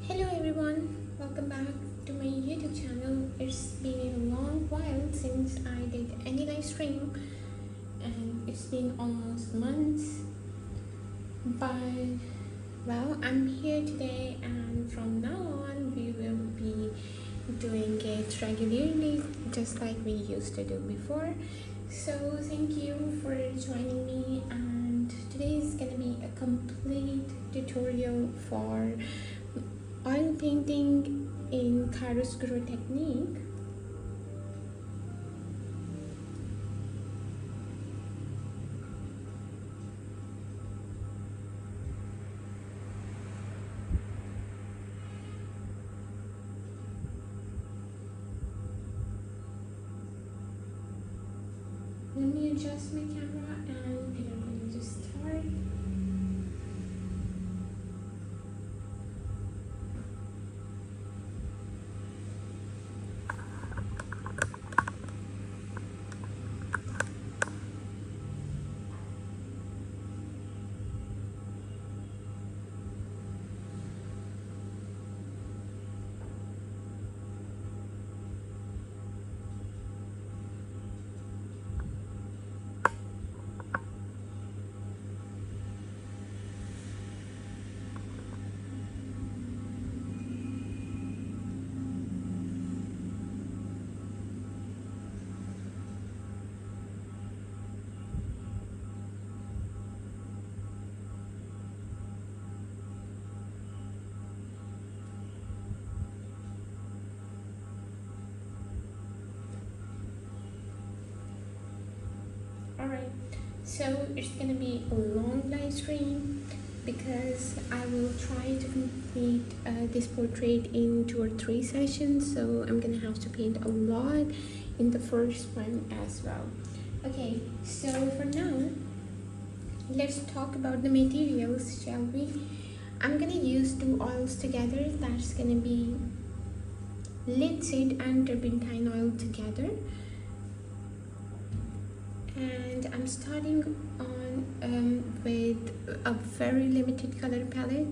Hello everyone, welcome back to my YouTube channel. It's been a long while since I did any live stream and it's been almost months, but well, I'm here today and from now on we will be doing it regularly just like we used to do before. So thank you for joining me, and today is gonna be a complete tutorial for oil painting in chiaroscuro technique. Let me adjust my camera and we are going to start. Alright, so it's gonna be a long live stream because I will try to complete this portrait in 2 or 3 sessions, so I'm gonna have to paint a lot in the first one as well. Okay, so for now, let's talk about the materials, shall we? I'm gonna use 2 oils together. That's gonna be linseed and turpentine oil together. And I'm starting on with a very limited color palette.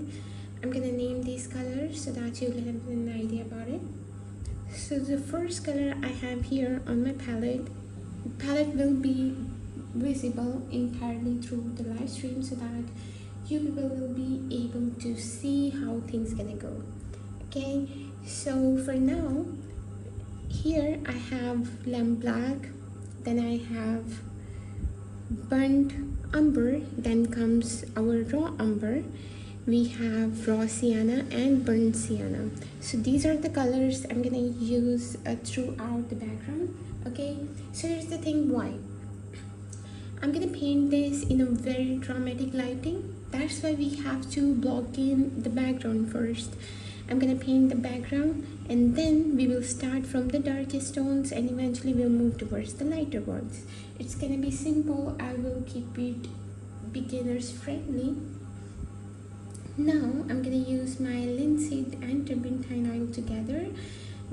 I'm gonna name these colors so that you'll have an idea about it. So the first color I have here on my palette will be visible entirely through the live stream so that you will be able to see how things gonna go. Okay, so for now, here I have lamp black, then I have burnt umber, then comes our raw umber, we have raw sienna and burnt sienna. So these are the colors I'm gonna use throughout the background. Okay, so here's the thing, why I'm gonna paint this in a very dramatic lighting. That's why we have to block in the background first. I'm gonna paint the background and then we will start from the darkest tones and eventually we'll move towards the lighter ones. It's gonna be simple. I will keep it beginners friendly. Now I'm gonna use my linseed and turpentine oil together.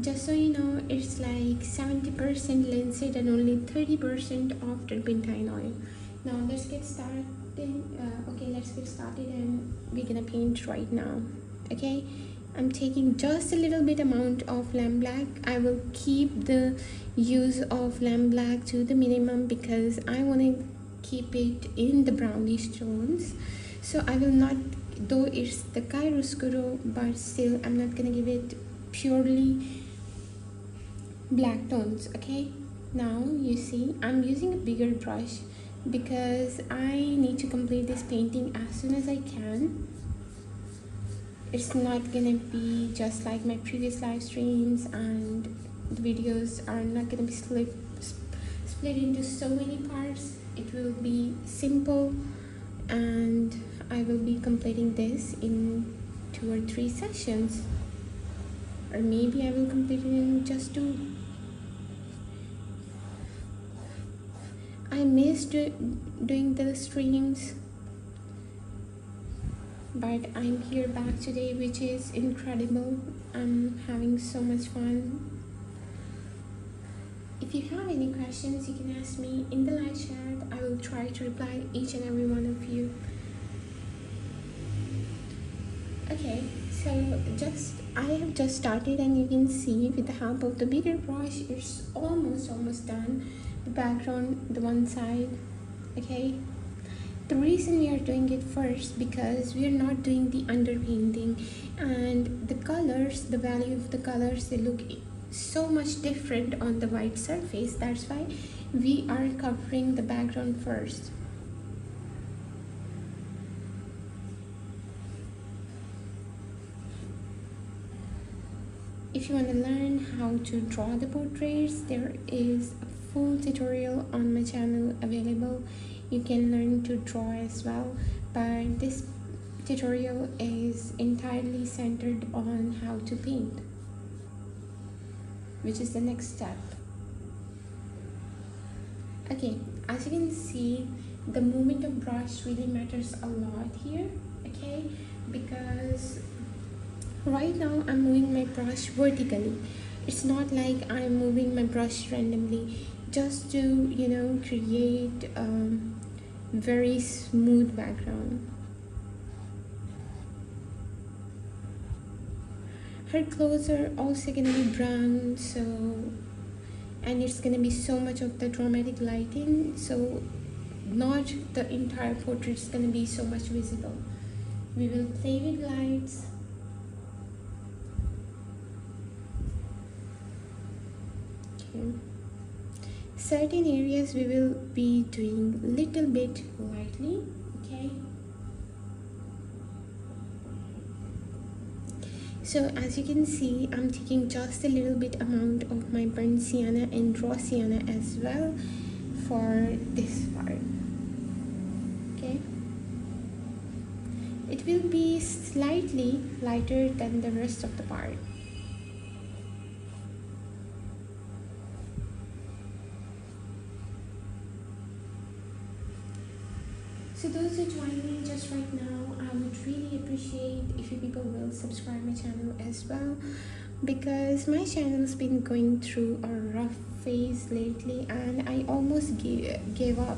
Just so you know, it's like 70% linseed and only 30% of turpentine oil. Now let's get started. Let's get started and we're gonna paint right now. Okay, I'm taking just a little bit amount of lamp black. I will keep the use of lamp black to the minimum because I want to keep it in the brownish tones. So I will not, though it's the chiaroscuro, but still I'm not gonna give it purely black tones. Okay, now you see I'm using a bigger brush because I need to complete this painting as soon as I can. It's not gonna be just like my previous live streams, and the videos are not gonna be split into so many parts. It will be simple and I will be completing this in 2 or 3 sessions, or maybe I will complete it in just 2. I missed doing the streams, but I'm here back today, which is incredible. I'm having so much fun. If you have any questions, you can ask me in the live chat. I will try to reply each and every one of you. Okay, so I have just started, and you can see with the help of the bigger brush it's almost done. The background, the one side. Okay, the reason we are doing it first because we are not doing the underpainting, and the colors, the value of the colors, they look so much different on the white surface. That's why we are covering the background first. If you want to learn how to draw the portraits, there is a full tutorial on my channel available. You can learn to draw as well, but this tutorial is entirely centered on how to paint, which is the next step. Okay, as you can see, the movement of brush really matters a lot here. Okay, because right now I'm moving my brush vertically. It's not like I'm moving my brush randomly, just to create a very smooth background. Her clothes are also gonna be brown, so, and it's gonna be so much of the dramatic lighting, so not the entire portrait is gonna be so much visible. We will play with lights. Okay. Certain areas we will be doing little bit lightly. Okay. So as you can see, I'm taking just a little bit amount of my burnt sienna and raw sienna as well for this part. Okay, it will be slightly lighter than the rest of the part. So those who join me just right now, I would really appreciate if you people will subscribe my channel as well, because my channel's been going through a rough phase lately and I almost gave up,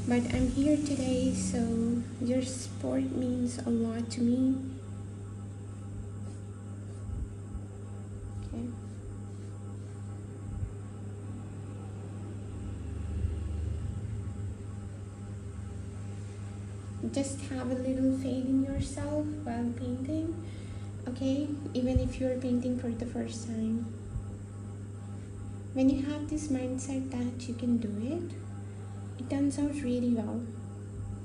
but I'm here today, so your support means a lot to me. Okay. Just have a little faith in yourself while painting. Okay, even if you're painting for the first time, when you have this mindset that you can do it, it turns out really well.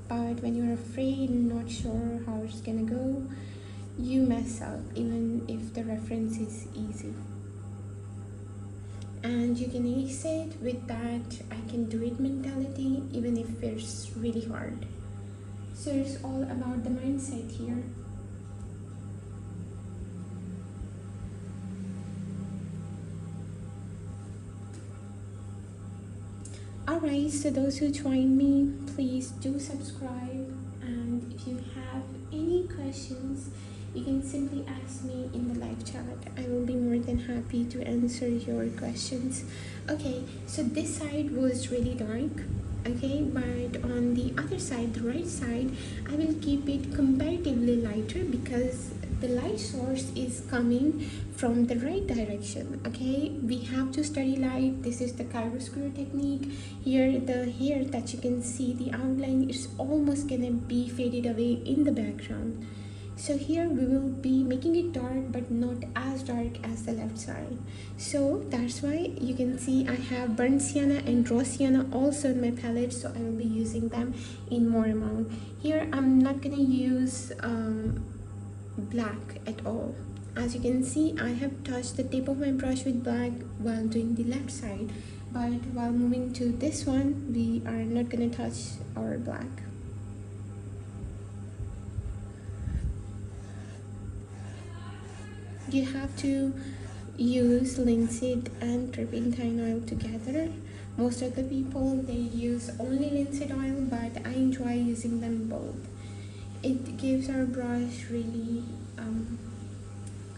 But when you're afraid and not sure how it's gonna go, you mess up even if the reference is easy. And you can ace it with that I can do it mentality even if it's really hard. So it's all about the mindset here. Alright, so those who join me, please do subscribe, and if you have any questions, you can simply ask me in the live chat. I will be more than happy to answer your questions. Okay, so this side was really dark. Okay, but on the other side, the right side, I will keep it comparatively lighter because the light source is coming from the right direction. Okay, we have to study light. This is the chiaroscuro technique. Here the hair that you can see, the outline is almost gonna be faded away in the background. So here we will be making it dark but not as dark as the left side. So that's why you can see I have burnt sienna and raw sienna also in my palette, so I will be using them in more amount. Here I'm not gonna use black at all. As you can see, I have touched the tip of my brush with black while doing the left side, but while moving to this one, we are not gonna touch our black. You have to use linseed and turpentine oil together. Most of the people, they use only linseed oil, but I enjoy using them both. It gives our brush really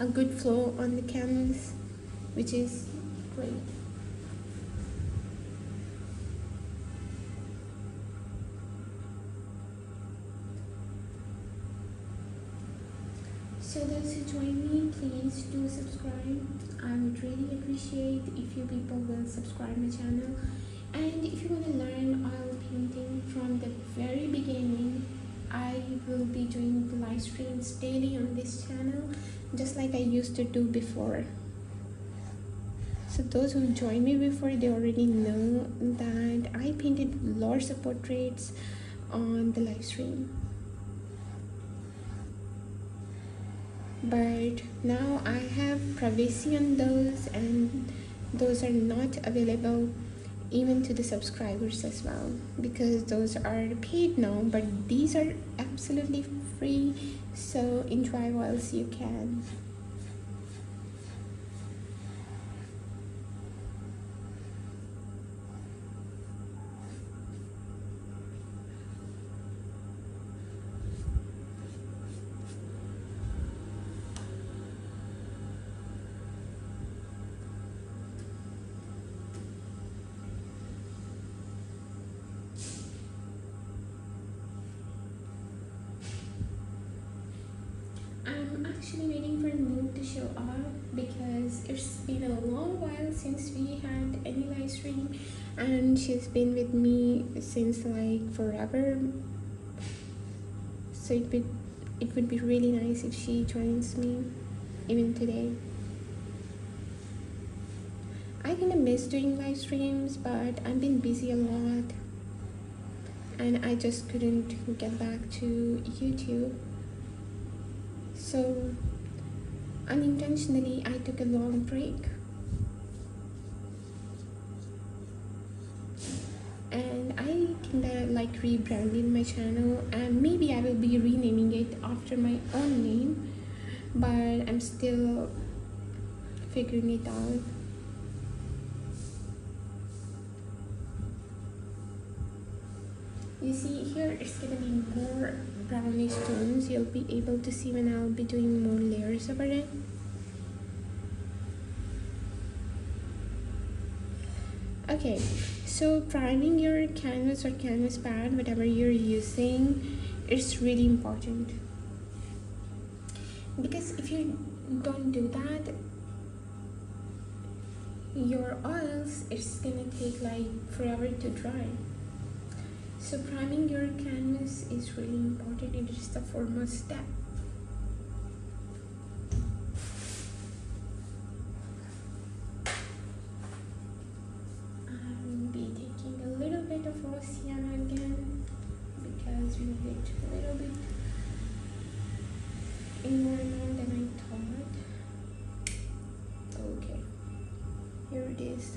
a good flow on the canvas, which is great. So those who join me, please do subscribe. I would really appreciate if you people will subscribe my channel. And if you want to learn oil painting from the very beginning, I will be doing live streams daily on this channel, just like I used to do before. So those who joined me before, they already know that I painted lots of portraits on the live stream. But now I have privacy on those, and those are not available even to the subscribers as well, because those are paid now, but these are absolutely free, so enjoy whilst you can. I'm actually waiting for Mood to show up because it's been a long while since we had any live stream, and she's been with me since like forever. So it would be really nice if she joins me even today. I kind of miss doing live streams, but I've been busy a lot and I just couldn't get back to YouTube. So unintentionally I took a long break, and I kinda like rebranded my channel, and maybe I will be renaming it after my own name, but I'm still figuring it out. You see here, it's gonna be more brownish tones. You'll be able to see when I'll be doing more layers over it. Okay, so priming your canvas or canvas pad, whatever you're using, is really important, because if you don't do that, your oils, it's gonna take like forever to dry. So priming your canvas is really important. It is the foremost step. I'll be taking a little bit of raw sienna again because we need it a little bit in more amount than I thought. Okay, here it is.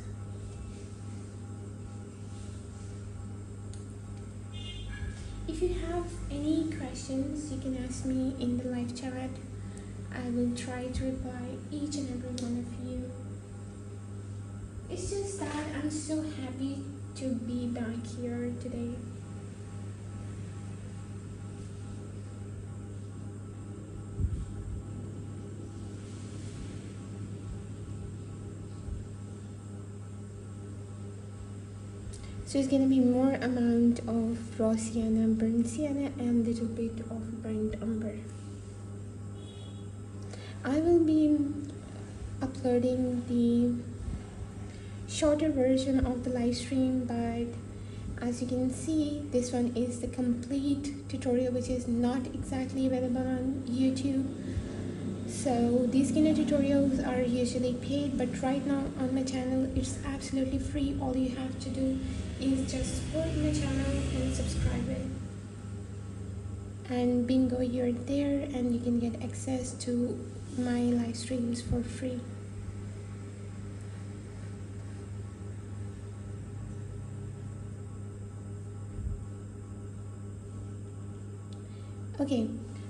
If you have any questions, you can ask me in the live chat. I will try to reply each and every one of you. It's just that I'm so happy to be back here today. So it's gonna be more amount of raw sienna, burnt sienna, and little bit of burnt umber. I will be uploading the shorter version of the live stream, but as you can see, this one is the complete tutorial, which is not exactly available on YouTube. So these kind of tutorials are usually paid, but right now on my channel it's absolutely free. All you have to do is just support my channel and subscribe it, and bingo, you're there and you can get access to my live streams for free. Okay,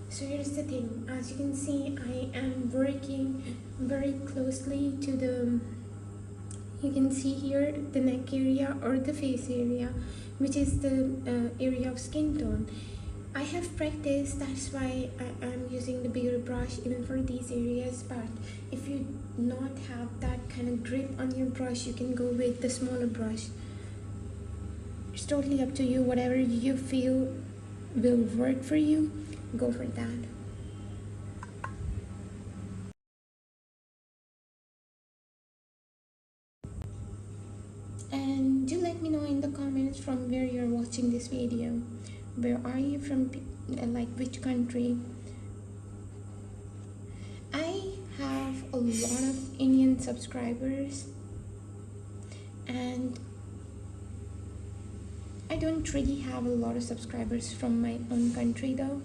so here's the thing. As you can see, I am working very closely to the, you can see here the neck area or the face area, which is the area of skin tone. I have practiced, that's why I am using the bigger brush even for these areas, but if you not have that kind of grip on your brush, you can go with the smaller brush. It's totally up to you. Whatever you feel will work for you, go for that. me know in the comments from where you're watching this video. Where are you from, like which country? I have a lot of Indian subscribers, and I don't really have a lot of subscribers from my own country though,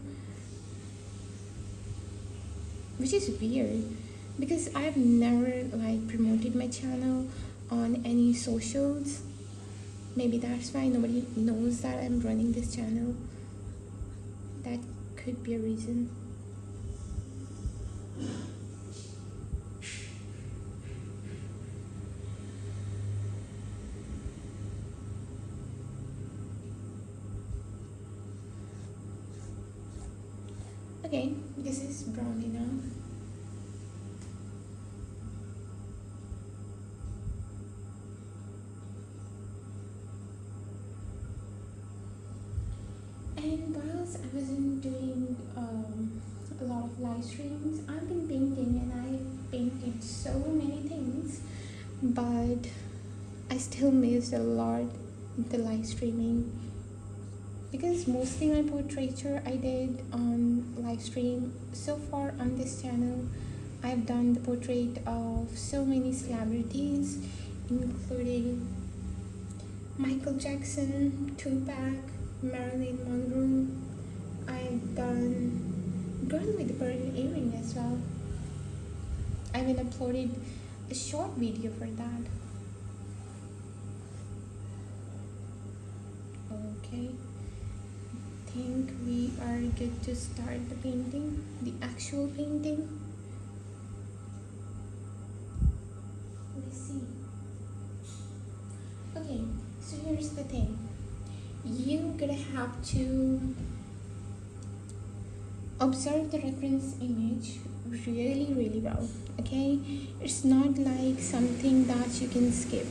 which is weird because I've never like promoted my channel on any socials. Maybe that's why nobody knows that I'm running this channel. That could be a reason. Okay, this is brown enough. And whilst I wasn't doing a lot of live streams, I've been painting and I painted so many things, but I still missed a lot the live streaming because mostly my portraiture I did on live stream. So far on this channel, I've done the portrait of so many celebrities, including Michael Jackson, Tupac, Marilyn Monroe. I've done girl with the pearl earring as well. I even uploaded a short video for that. Okay, I think we are good to start the painting, the actual painting. Let's see. Okay, so here's the thing. You're gonna have to observe the reference image really well, okay? It's not like something that you can skip.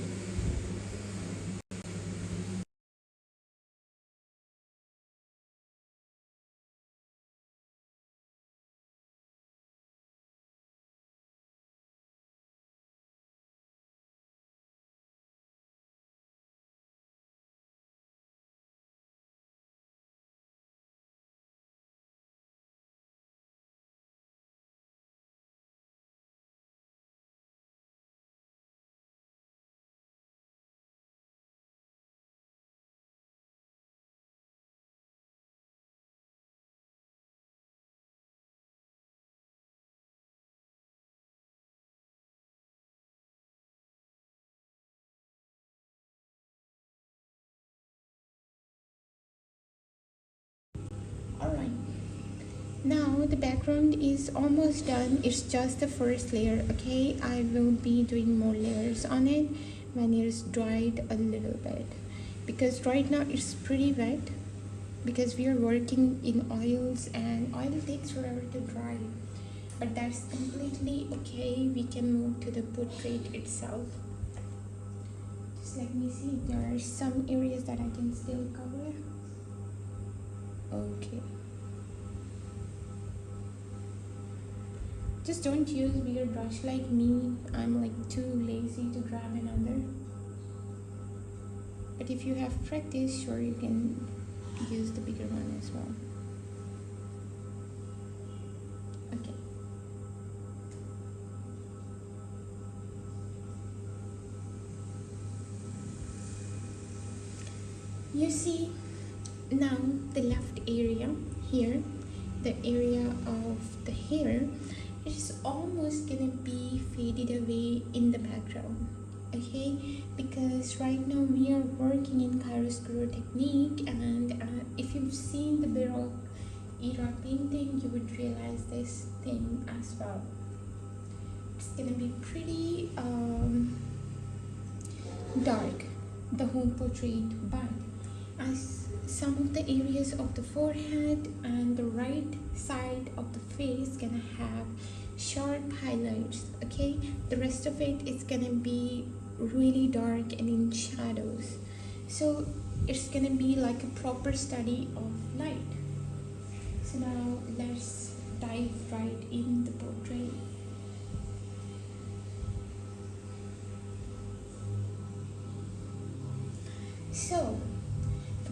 Alright, now the background is almost done. It's just the first layer, okay? I will be doing more layers on it when it's dried a little bit, because right now it's pretty wet because we are working in oils and oil takes forever to dry, but that's completely okay. We can move to the portrait itself. Just let me see if there are some areas that I can still cover. Okay, just don't use bigger brush like me. I'm like too lazy to grab another, but if you have practice, sure, you can use the bigger one as well. Okay, you see now the left area here, the area of the hair, is almost gonna be faded away in the background, okay? Because right now we are working in chiaroscuro technique, and if you've seen the Baroque era painting, you would realize this thing as well. It's gonna be pretty dark, the whole portrait, but as some of the areas of the forehead and the right side of the face gonna have sharp highlights, okay? The rest of it is gonna be really dark and in shadows, so it's gonna be like a proper study of light. So now let's dive right in the portrait. So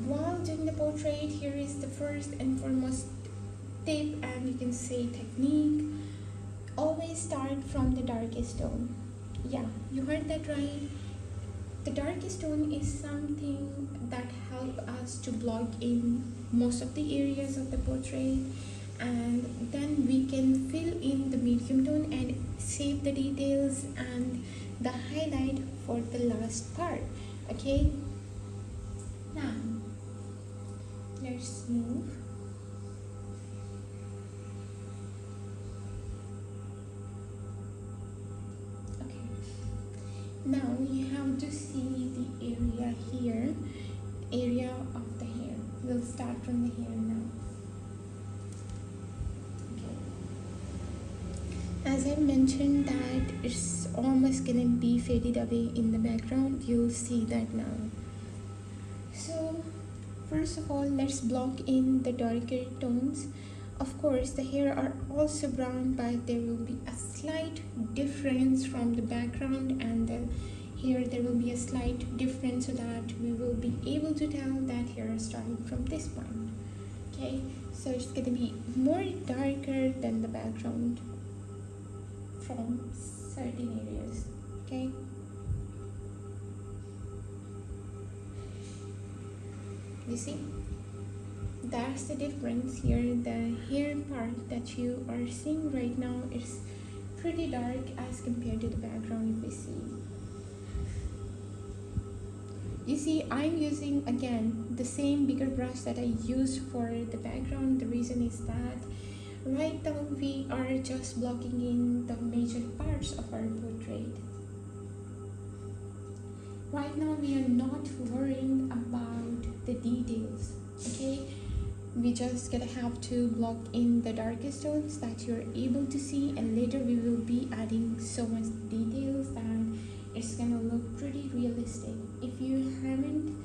while doing the portrait, here is the first and foremost tip, and you can say technique. Always start from the darkest tone. Yeah, you heard that right. The darkest tone is something that help us to block in most of the areas of the portrait, and then we can fill in the medium tone and save the details and the highlight for the last part. Okay, now let's move. Okay, now you have to see the area here, area of the hair. We'll start from the hair now. As I mentioned that it's almost gonna be faded away in the background, you'll see that now. So first of all, let's block in the darker tones. Of course, the hair are also brown, but there will be a slight difference from the background, and here there will be a slight difference so that we will be able to tell that hair is starting from this point. Okay, so it's gonna be more darker than the background from certain areas. Okay, you see, that's the difference here. The hair part that you are seeing right now is pretty dark as compared to the background. If we see, you see, I'm using again the same bigger brush that I used for the background. The reason is that right now we are just blocking in the major parts of our portrait. Right now we are not worrying about the details. Okay, we just gonna have to block in the darkest tones that you're able to see, and later we will be adding so much details that it's gonna look pretty realistic. If you haven't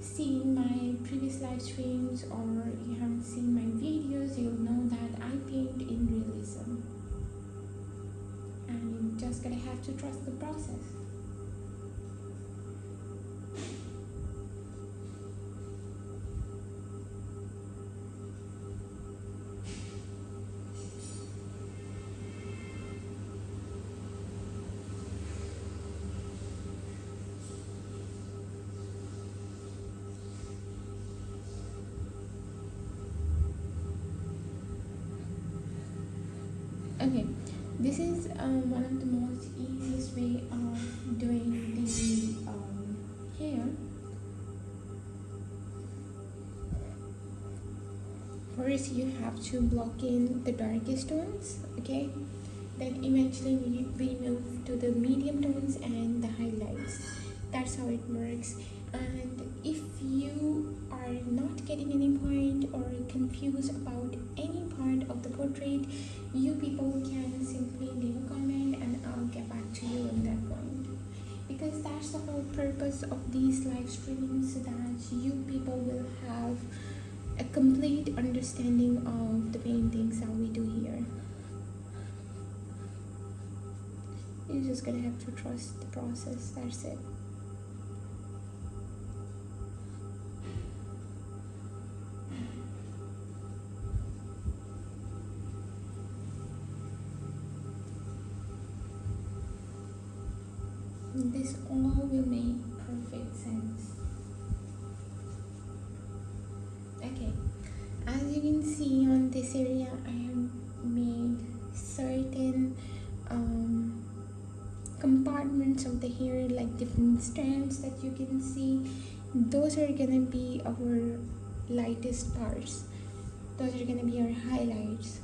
seen my previous live streams or you haven't seen my videos, you'll know that I paint in realism, and you're just gonna have to trust the process. Okay, this is one of the most easiest way of doing the hair. First you have to block in the darkest tones, okay, then eventually we move to the medium tones and the highlights. That's how it works. And if you are not getting any point or confused about any part of the portrait, you people can simply leave a comment and I'll get back to you on that point, because that's the whole purpose of these live streams, so that you people will have a complete understanding of the paintings that we do here. You're just gonna have to trust the process. That's it. This all will make perfect sense. Okay, as you can see on this area, I have made certain compartments of the hair, like different strands that you can see. Those are gonna be our lightest parts. Those are gonna be our highlights.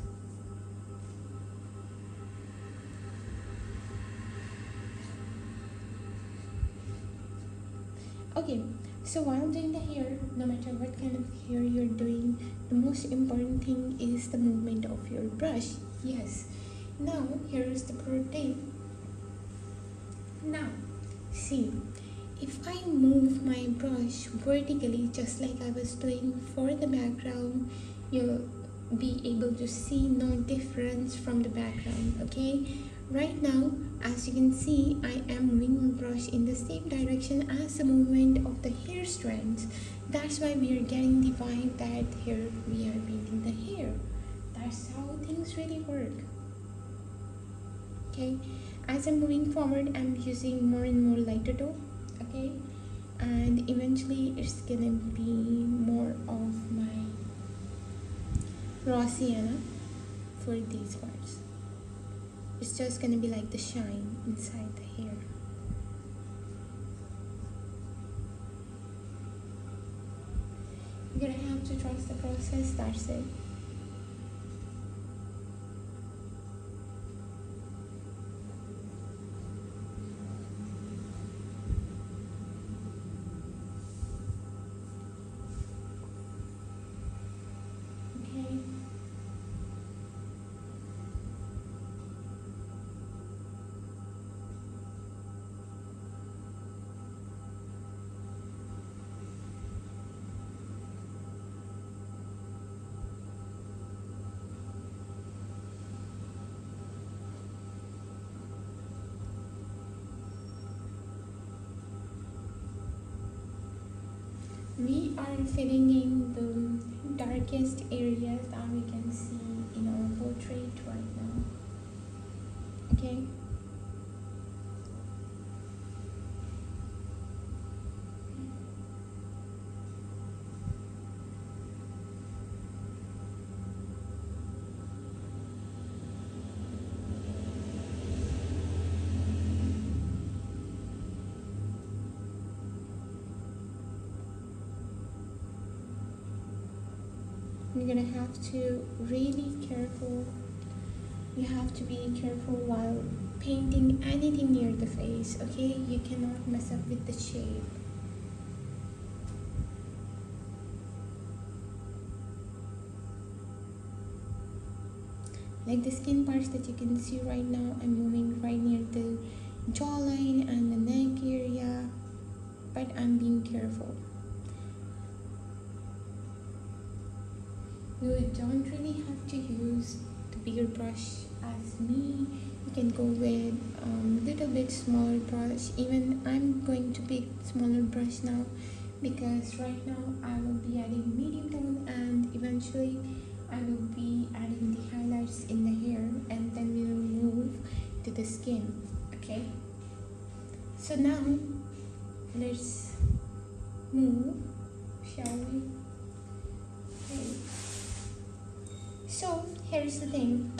Okay, so while doing the hair, no matter what kind of hair you're doing, the most important thing is the movement of your brush. Yes. Now, here is the pro tip. Now, see, if I move my brush vertically, just like I was doing for the background, you'll be able to see no difference from the background, okay? Right now, as you can see, I am moving my brush in the same direction as the movement of the hair strands. That's why we are getting the vibe that here we are painting the hair. That's how things really work. Okay, as I'm moving forward, I'm using more and more lighter tone. Okay, and eventually it's gonna be more of my raw sienna for these parts. It's just gonna be like the shine inside the hair. You're gonna have to trust the process, that's it. Okay. We are filling in the darkest areas that we can see in our portrait right now. Okay. You're gonna have to really careful. You have to be careful while painting anything near the face, okay? You cannot mess up with the shape. Like the skin parts that you can see right now, I'm moving right near the jawline and the neck area, but I'm being careful. You don't really have to use the bigger brush as me. You can go with little bit smaller brush. Even I'm going to pick smaller brush now because right now I will be adding medium tone and eventually I will be adding the highlights in the hair and then we will move to the skin. Okay, so now let's move, shall we? Okay. So here's the thing.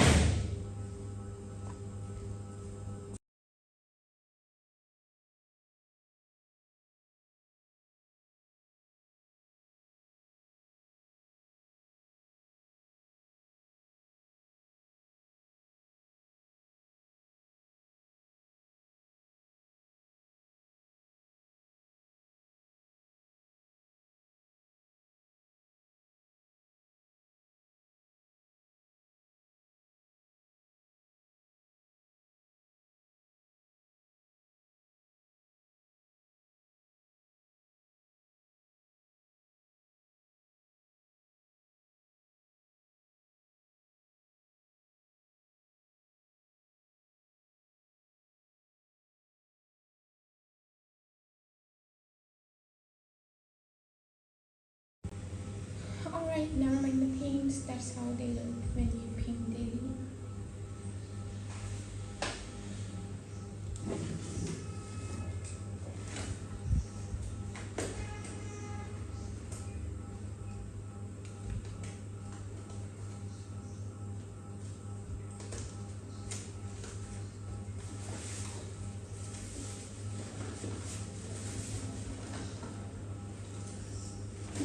Alright, now mind the paints, that's how they look when you paint daily.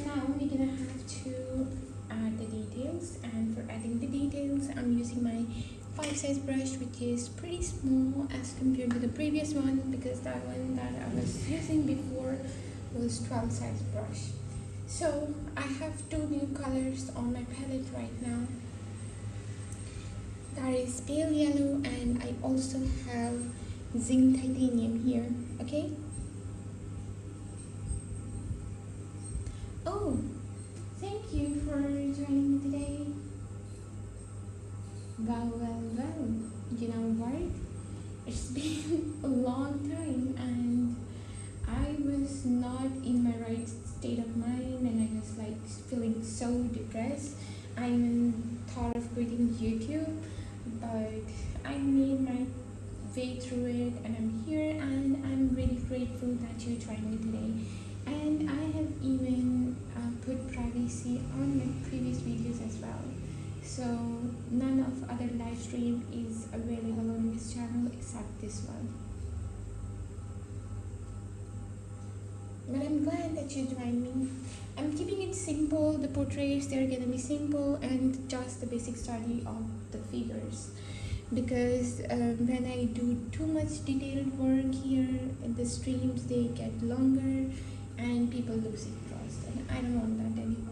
Now we're gonna have to add the details, and for adding the details I'm using my 5 size brush, which is pretty small as compared to the previous one because that one that I was using before was 12 size brush. So I have 2 new colors on my palette right now. That is pale yellow and I also have zinc titanium here. Okay. Oh, thank you for joining me today. Well, you know what? thought of quitting YouTube, but I made my way through it and I'm here, and I'm really grateful that you joined me today. And I have even put privacy on my previous videos as well, so none of other live stream is available on this channel except this one. But I'm glad that you joined me. I'm keeping it simple. The portraits, they're gonna be simple and just the basic study of the figures, because when I do too much detailed work here in the streams, they get longer and people lose interest, and I don't want that anymore.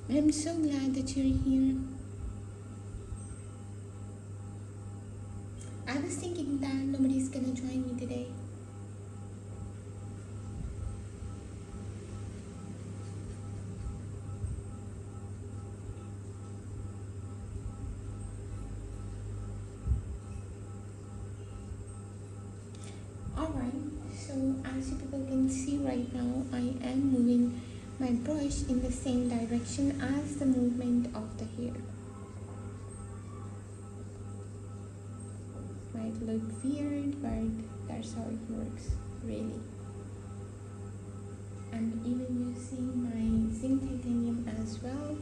I'm so glad that you're here. I was thinking that nobody's gonna join me today. Alright, so as you people can see right now, I am moving my brush in the same direction as the movement of the hair. Might look weird, but that's how it works, really. I'm even using my zinc titanium as well.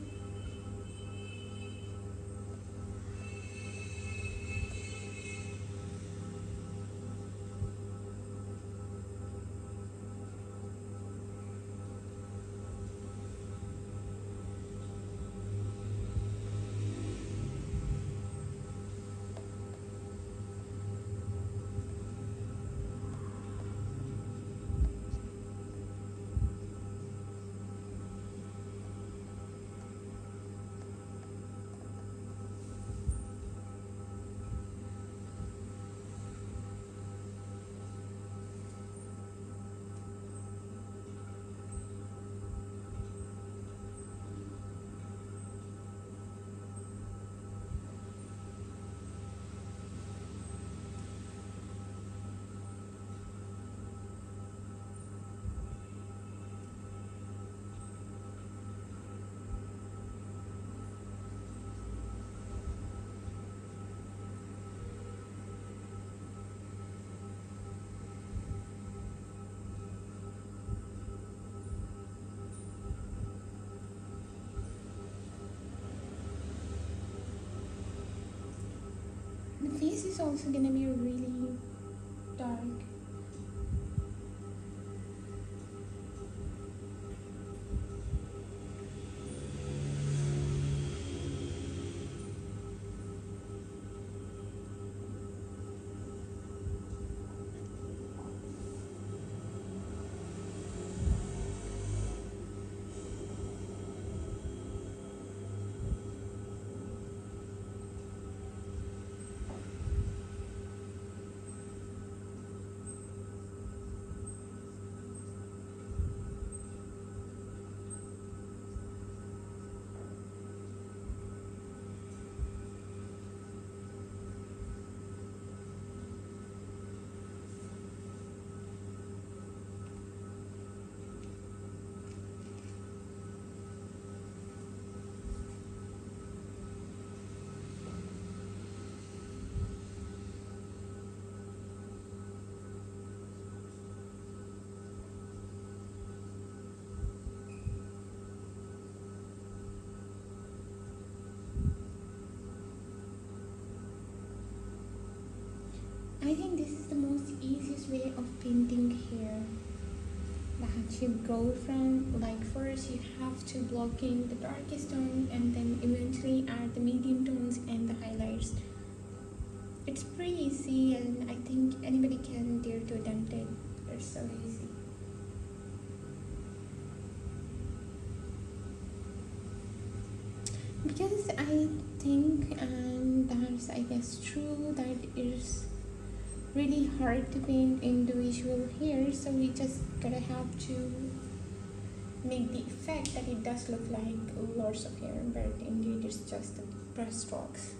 The face is also gonna be really dark. I think this is the most easiest way of painting hair that you go from. Like, first you have to block in the darkest tone and then eventually add the medium tones and the highlights. It's pretty easy, and I think anybody can dare to attempt it. It's so easy. Because I think, and that's I guess true, that it's really hard to paint individual hair, so we just gotta have to make the effect that it does look like lots of hair, but indeed it's just the brush strokes.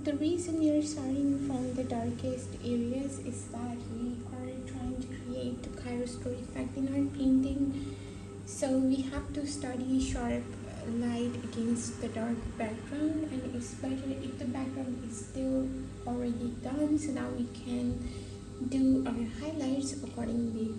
the reason we are starting from the darkest areas is that we are trying to create the chiaroscuro effect in our painting. So we have to study sharp light against the dark background, and it's better if the background is still already done, so now we can do our highlights accordingly.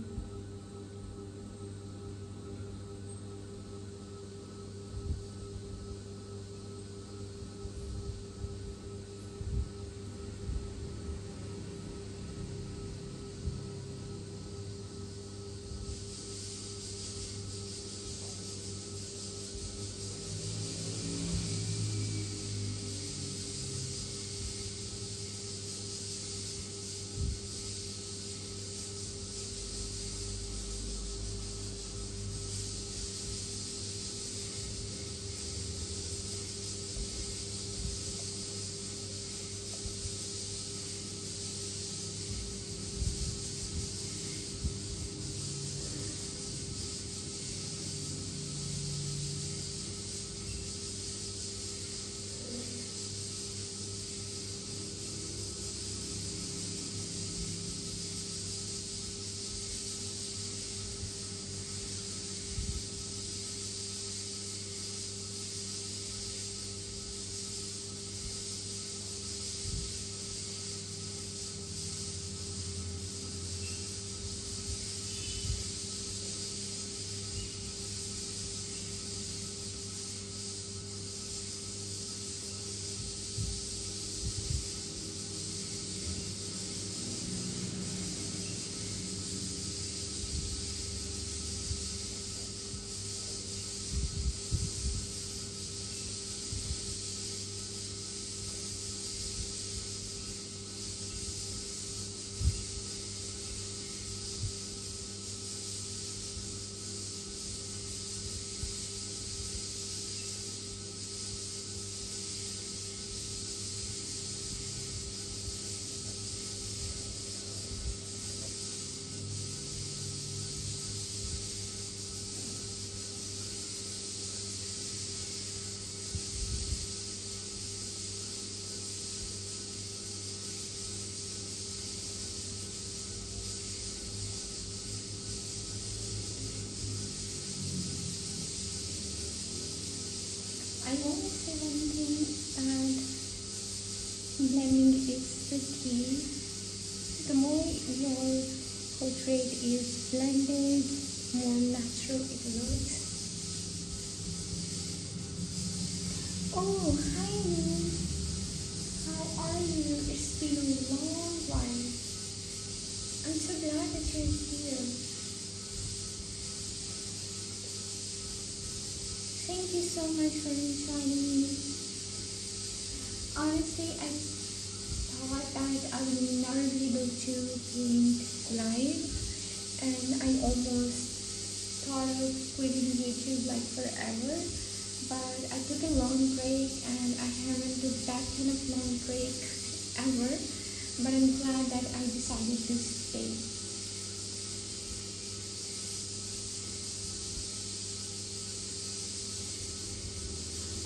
I always say one thing, that blending is the key. The more your portrait is blended, more natural it looks. Oh, hi Lynn. How are you? It's been a long while. I'm so glad that you're here. Thank you so much for joining me. Honestly, I thought that I would never be able to paint live, and I almost thought of quitting YouTube like forever, but I took a long break and I haven't took that kind of long break ever, but I'm glad that I decided to stay.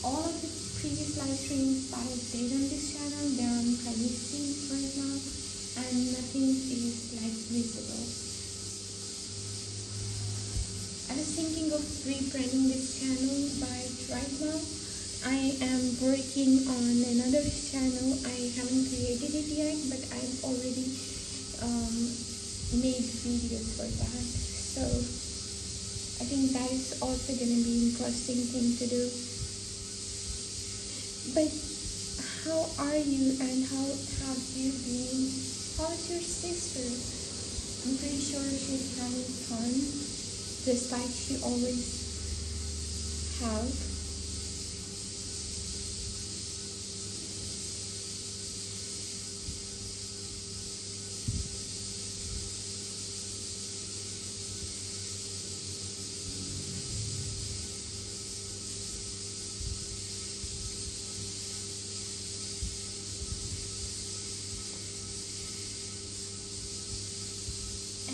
All of the previous live streams that I did on this channel, they're on private scenes right now, and nothing is like visible. I was thinking of rebranding this channel, but right now I am working on another channel. I haven't created it yet, but I've already made videos for that. So I think that is also gonna be an interesting thing to do. But how are you, and how have you been? How's your sister? I'm pretty sure she's having fun, just like she always have.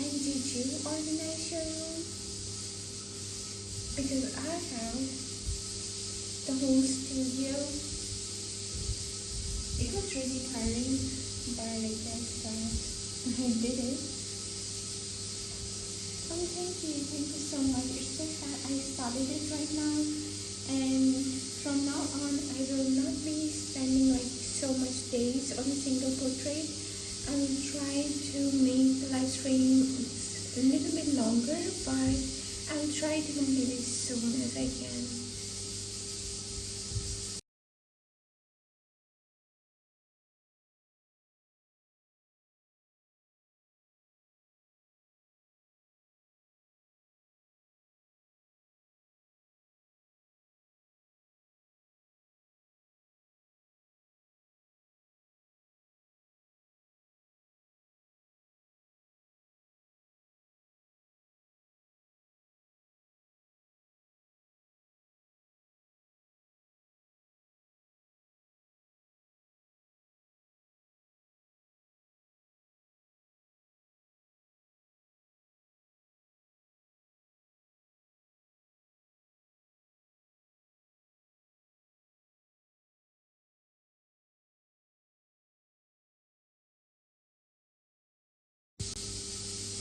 And did you organize your room? Because I have the whole studio. It was really tiring, but I guess that I did it. Oh, thank you so much. It's just that I started it right now, and from now on, I will not be spending like so much days on a single portrait. I will try to make the live stream a little bit longer, but I will try to complete it as soon as I can.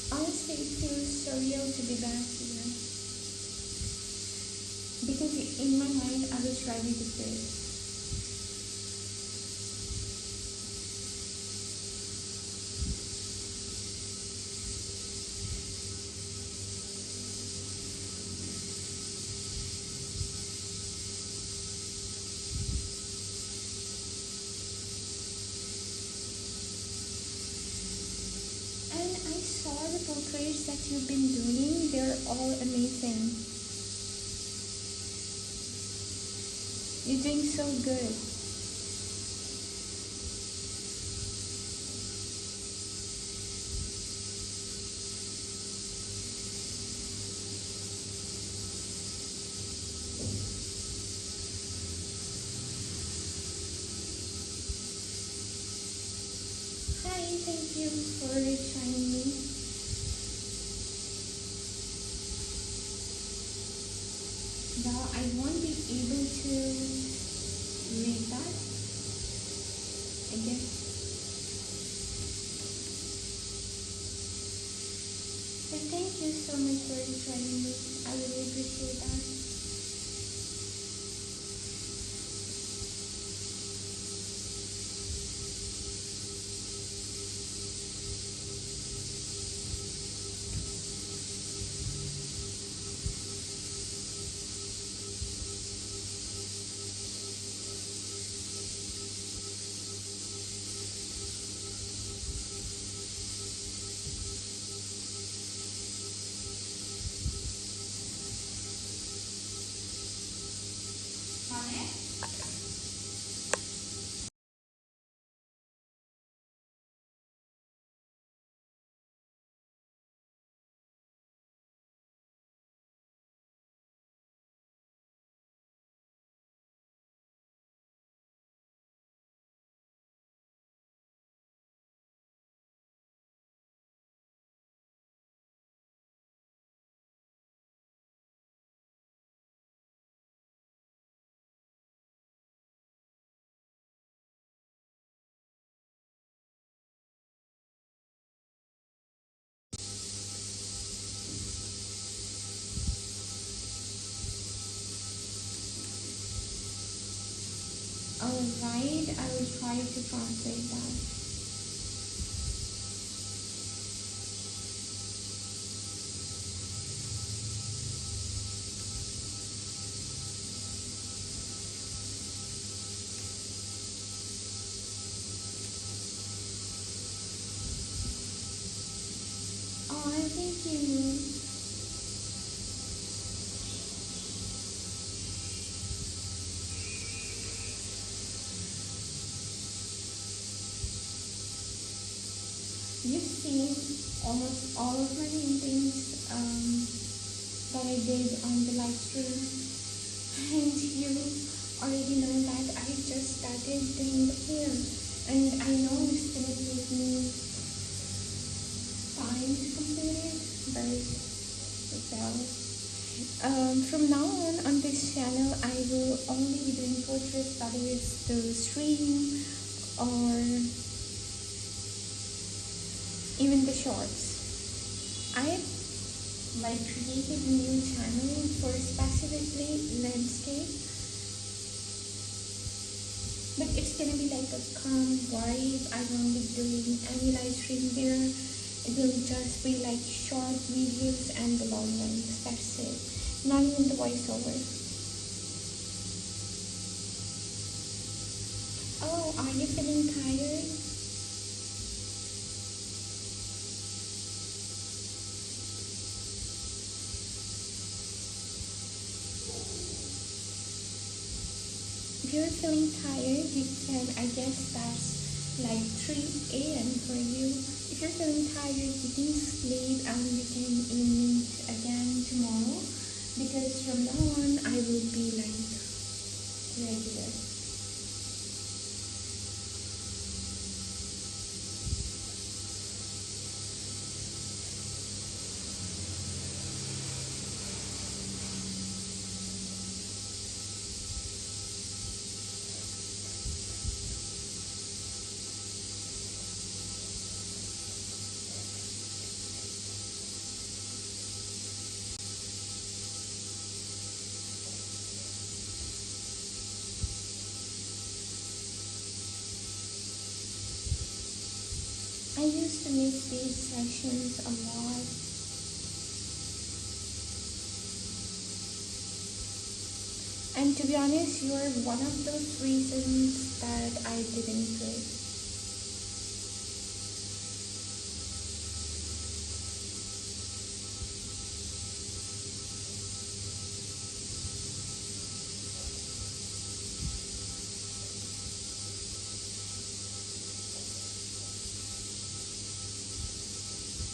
Honestly, it feels surreal to be back here because in my mind I was ready to quit. And I saw the portraits that you've been doing, they're all amazing. You're doing so good. Hi, thank you for joining me. Well, I won't be able to read that, I guess. But thank you so much for joining me. I really appreciate that. Alright, I will try to translate that. Oh, thank you. You've seen almost all of my paintings that I did on the live stream, and you already know that I just started doing the hair, and I know it's gonna take me time to complete it, but well, from now on this channel, I will only be doing portraits, that is the stream or even the shorts. I like created a new channel for specifically landscape, but it's gonna be like a calm vibe. I won't be doing any live stream there. It will just be like short videos and the long ones. That's it. Not even the voiceover. Oh, are you feeling tired? If you're feeling tired, you can, I guess that's like 3 a.m. for you. If you're feeling tired, you can sleep and you can meet again tomorrow, because from now on I will be like regular. I used to miss these sessions a lot. And to be honest, you are one of those reasons that I didn't quit.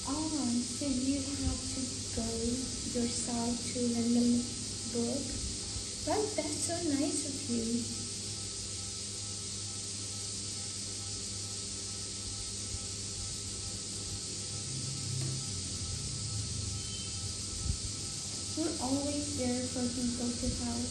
Oh, so you have to go yourself to London book? Well, that's so nice of you. You're always there for people to help.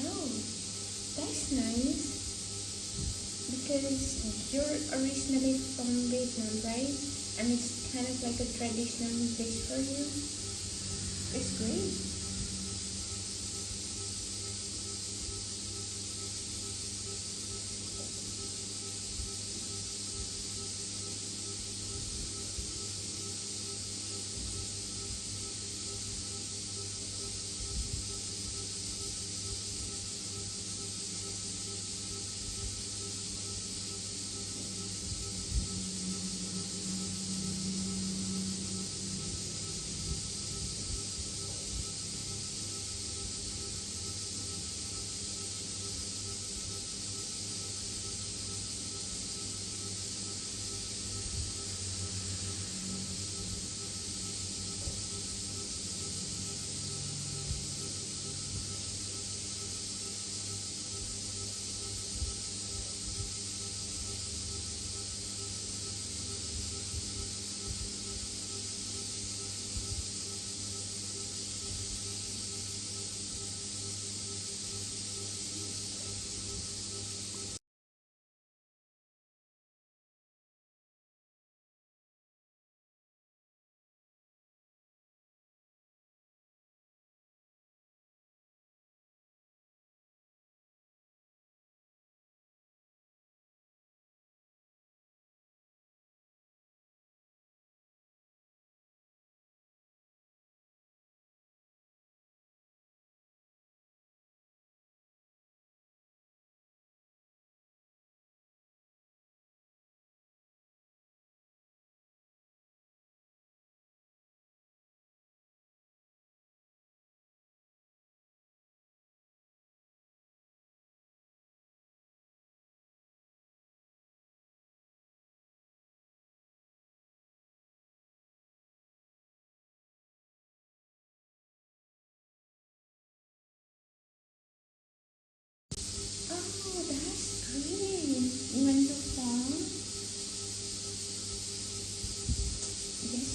Oh, that's nice. Because you're originally from Vietnam, right? And it's kind of like a traditional dish for you. It's great.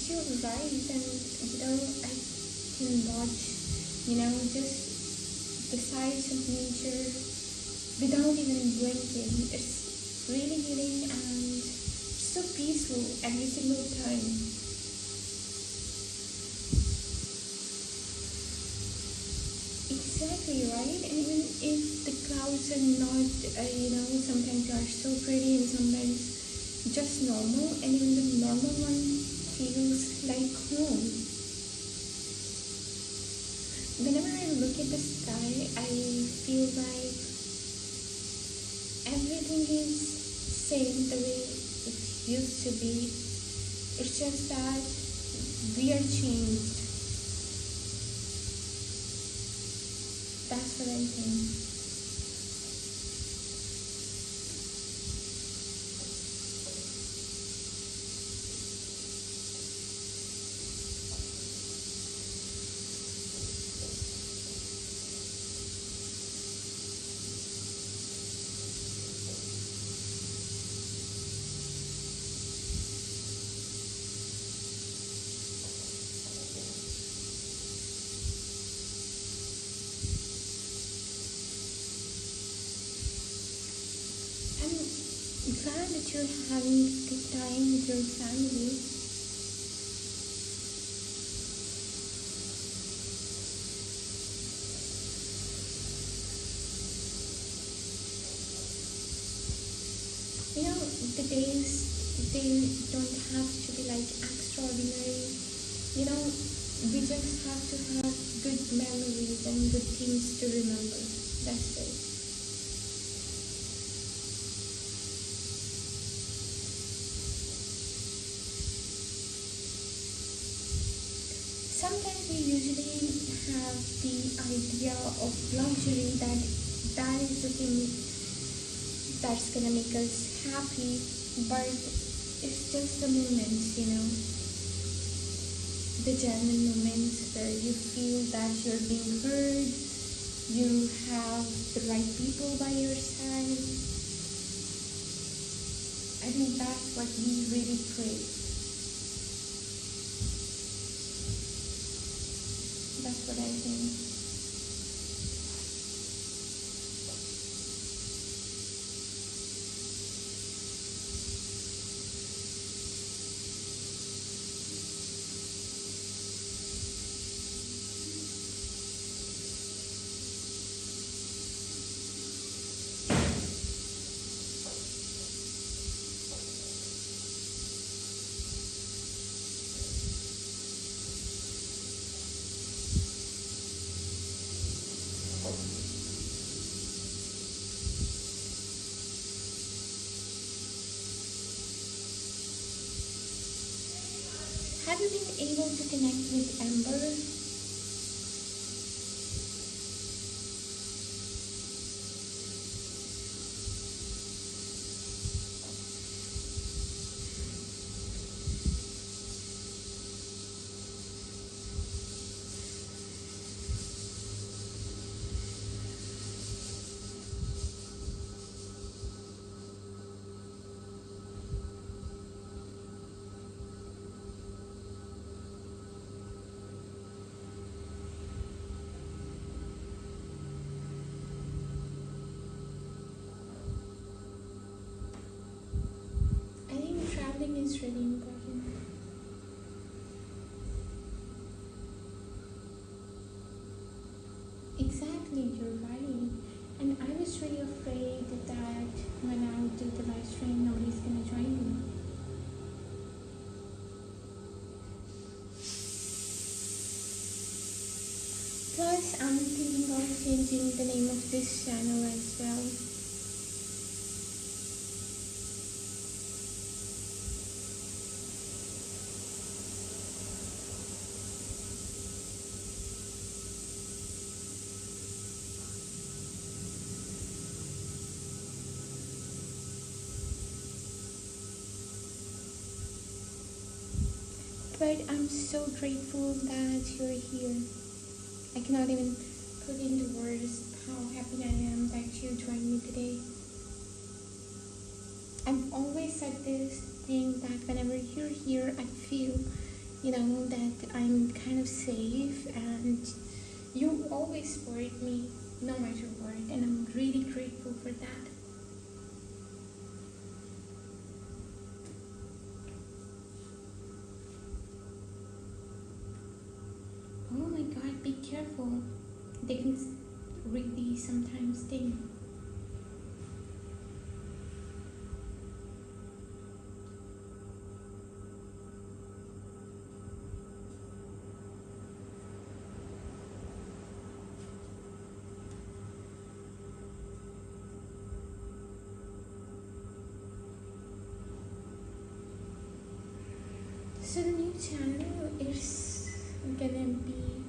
you're right, and I can watch, just the sights of nature without even blinking. It's really healing and so peaceful every single time. Exactly right, and even if the clouds are not, sometimes they are so pretty and sometimes just normal, and even the normal one feels like home. Whenever I look at the sky, I feel like everything is same the way it used to be. It's just that we are changed. That's what I think. I'm glad that you're having a good time with your family. The days, they don't have to be like extraordinary. We just have to have good memories and good things to remember. That's it. Sometimes we usually have the idea of luxury that is the thing that's gonna make us happy, but it's just the moments. The genuine moments where you feel that you're being heard, you have the right people by your side. I think that's what we really crave. That's what I think. Have you been able to connect with Amber? I think traveling is really important. Exactly, you're right. And I was really afraid that when I do the live stream, nobody's gonna join me. Plus, I'm thinking of changing the name of this channel as well. But I'm so grateful that you're here. I cannot even put into words how happy I am that you joined me today. I've always said this thing that whenever you're here, I feel you know, that I'm kind of safe and you always support me no matter what, and I'm really grateful for that. Oh my god, be careful. They can really sometimes sting. So the new channel is gonna be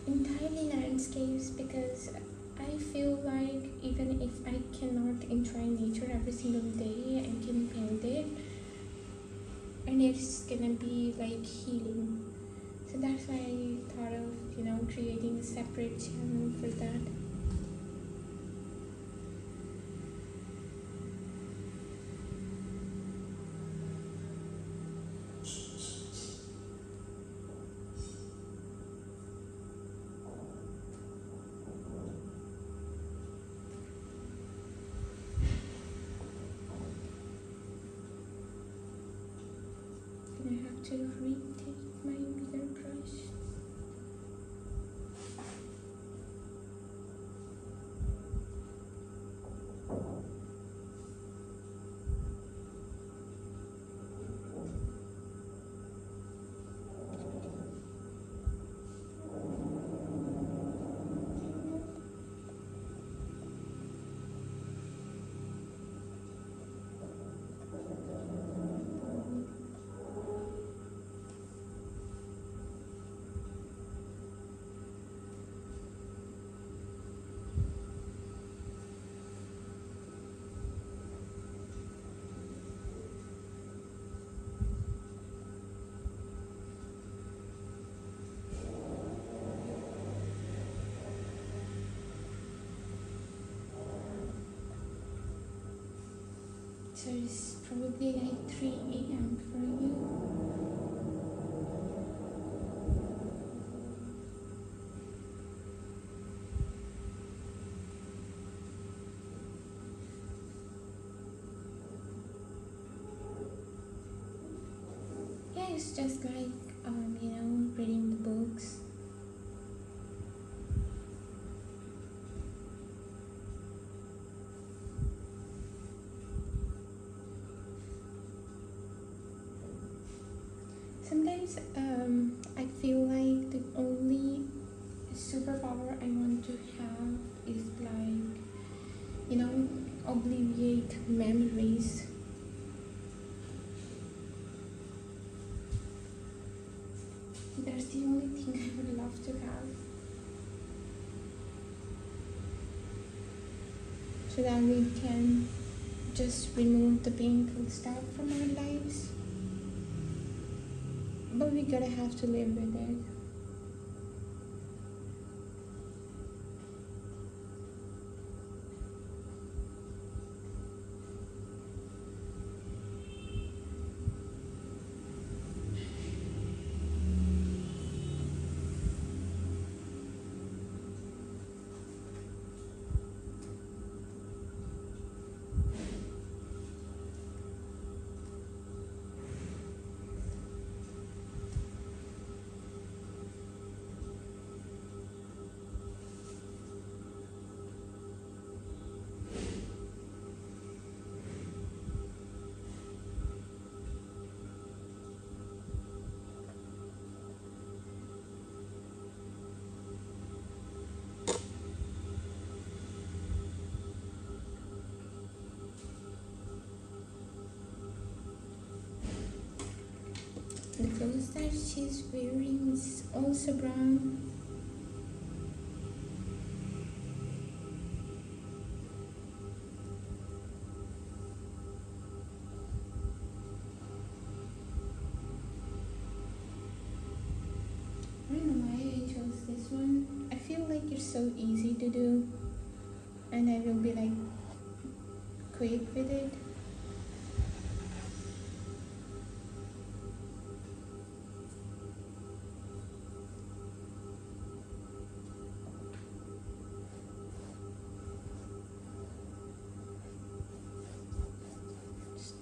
entirely landscapes because I feel like even if I cannot enjoy nature every single day, I can paint it and it's gonna be like healing. So that's why I thought of, you know, creating a separate channel for that. I have to retake my bigger brush. So it's probably like 3 a.m. for you. Yeah, it's just like, you know, reading the books. Sometimes I feel like the only superpower I want to have is like, you know, obliviate memories. That's the only thing I would love to have. So that we can just remove the painful stuff from our lives. But we gotta have to live with it. The clothes that she's wearing is also brown. I don't know why I chose this one. I feel like it's so easy to do and I will be like quick with it.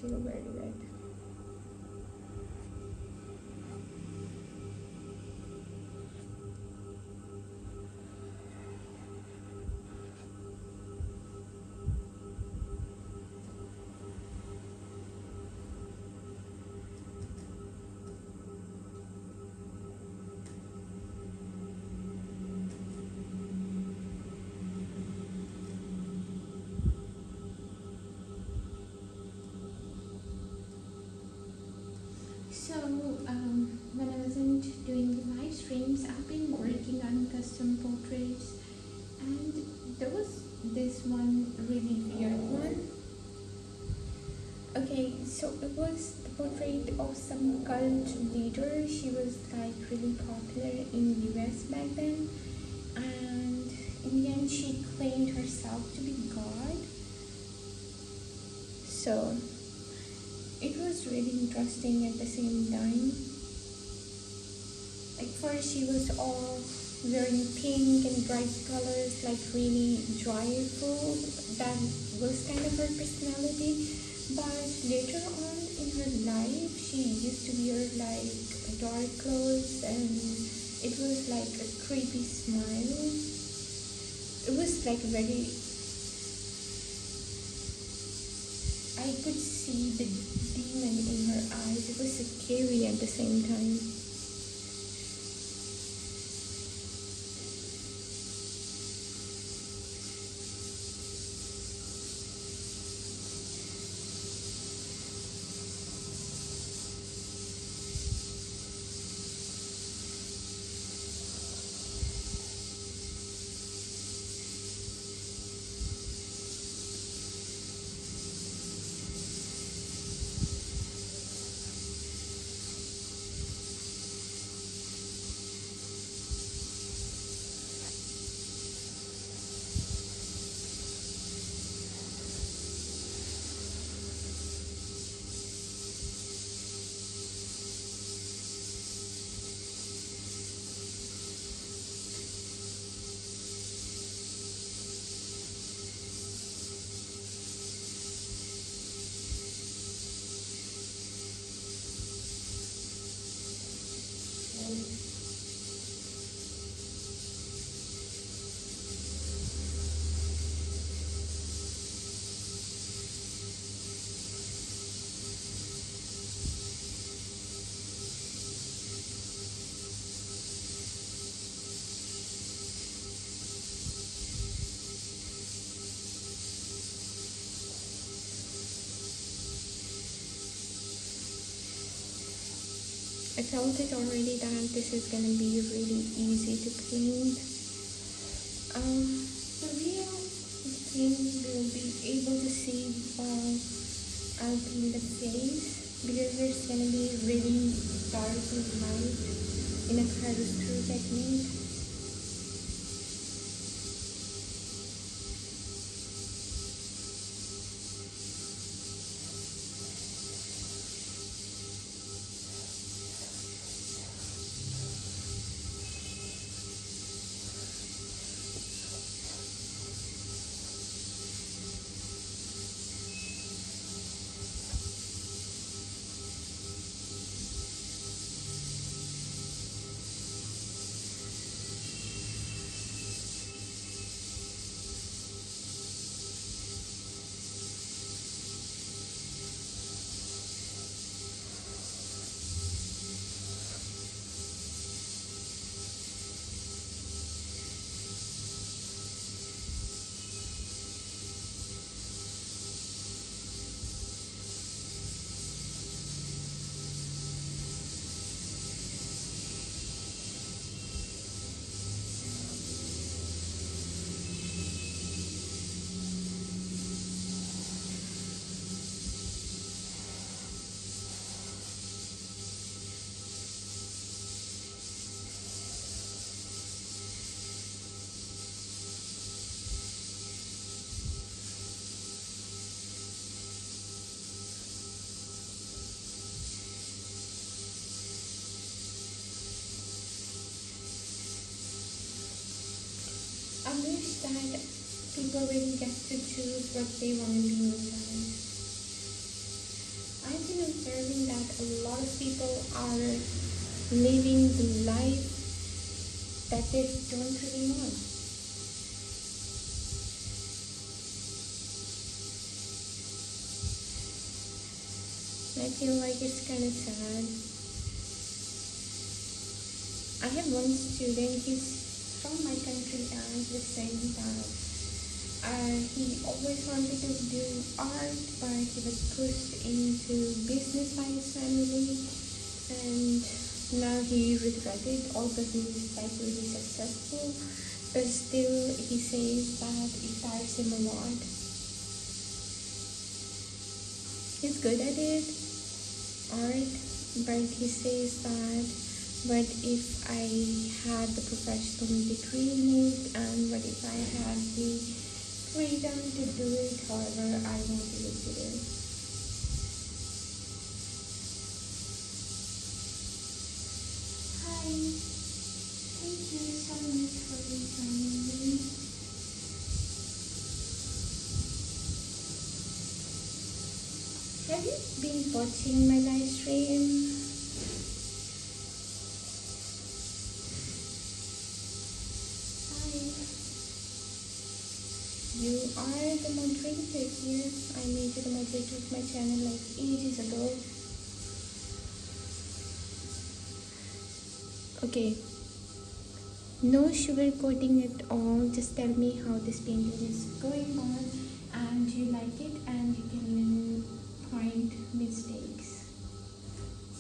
feel very red. So, when I wasn't doing the live streams, I've been working on custom portraits, and there was this one really weird one. Okay, so it was the portrait of some cult leader. She was like really popular in US back then, and in the end, she claimed herself to be God. So it was really interesting at the same time. Like first she was all wearing pink and bright colors, like really joyful. That was kind of her personality. But later on in her life, she used to wear like dark clothes, and it was like a creepy smile. It was like very, I could see the demon in her eyes. It was scary at the same time. I felt it already that this is gonna be really easy to paint. The real thing you'll be able to see while I'll paint the face, because there's gonna be really dark and light in a carry-through technique. I wish that people really get to choose what they want to be in life. observing that a lot of people are living the life that they don't really want. I feel like it's kind of sad. I have one student, he's from my country, and he was saying that he always wanted to do art, but he was pushed into business by his family, and now he regretted, although he is like really successful, but still he says that it tires him a lot. He's good at it, art, but he says that, but if I had the professional degree in it, and what if I had the freedom to do it, however, I won't be able to do it. Hi, thank you so much for joining me. Have you been watching my live stream? You are the moderator here. I made you the moderator of my channel like ages ago. Okay. No sugarcoating at all. Just tell me how this painting is going on and you like it, and you can find mistakes.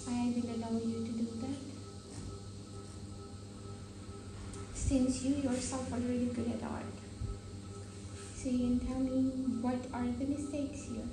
I will allow you to do that. Since you yourself are really good at art. So you can tell me what are the mistakes here.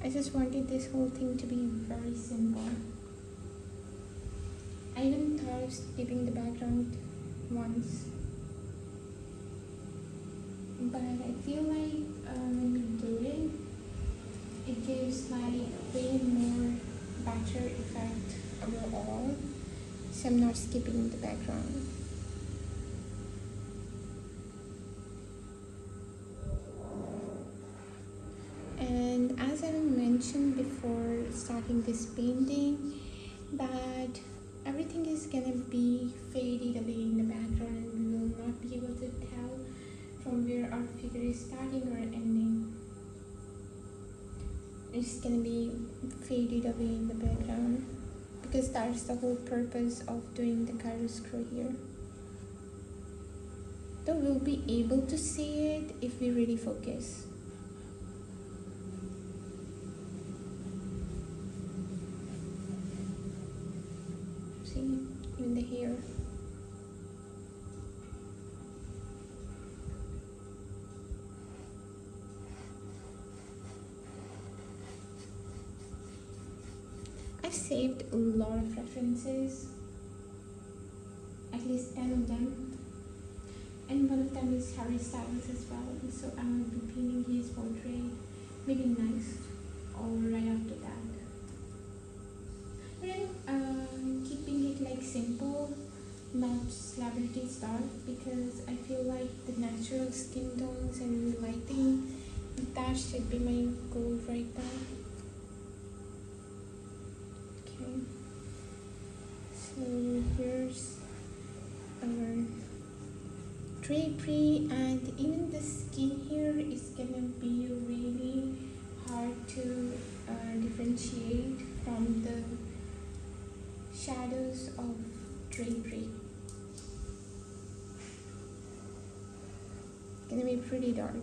I just wanted this whole thing to be very simple. I even thought of skipping the background once, but I feel like when we do it, it gives like way more better effect overall. So I'm not skipping the background. And as I mentioned before starting this painting, that everything is gonna be faded away in the background, and we will not be able to tell from where our figure is starting or ending. It's gonna be faded away in the background, because that's the whole purpose of doing the chiaroscuro here. Though we'll be able to see it if we really focus. See, even the hair. I've saved a lot of references, at least 10 of them, and one of them is Harry Styles as well. So I will be painting his portrait maybe next or right after that. But I'm keeping it like simple, not celebrity stuff, because I feel like the natural skin tones and lighting, that should be my goal right now. Okay, so here's our drapery, and even the skin here is gonna be really hard to differentiate from the shadows of drapery. Gonna be pretty dark,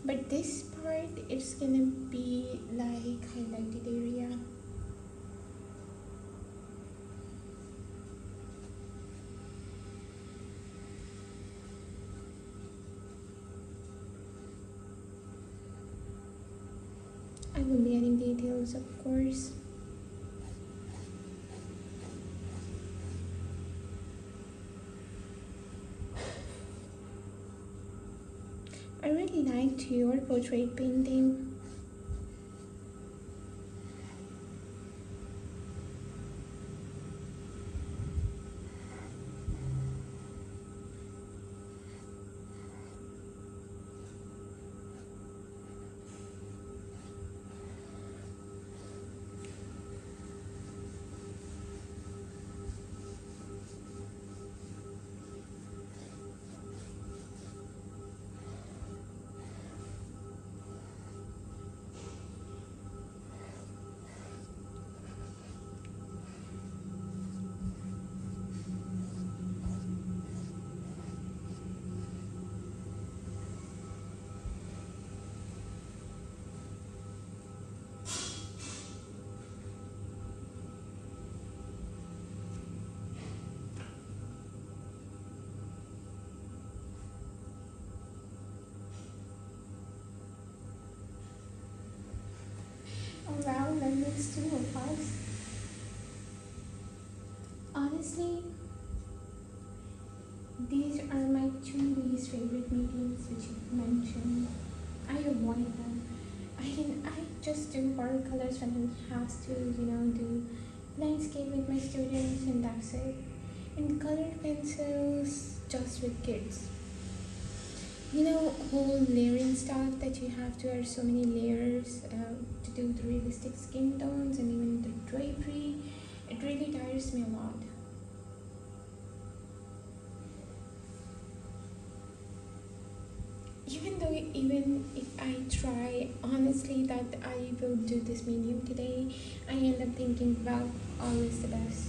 but this part it's gonna be like highlighted area. I will be adding details, of course. I really liked your portrait painting. Oh wow, that makes two of us. Honestly, these are my two least favorite mediums which you mentioned. I avoid them. I just do watercolors when I have to, do landscape with my students, and that's it. And colored pencils just with kids. Whole layering stuff that you have to add so many layers to do the realistic skin tones and even the drapery. It really tires me a lot. Even if I try honestly that I will do this medium today, I end up thinking, well, always the best.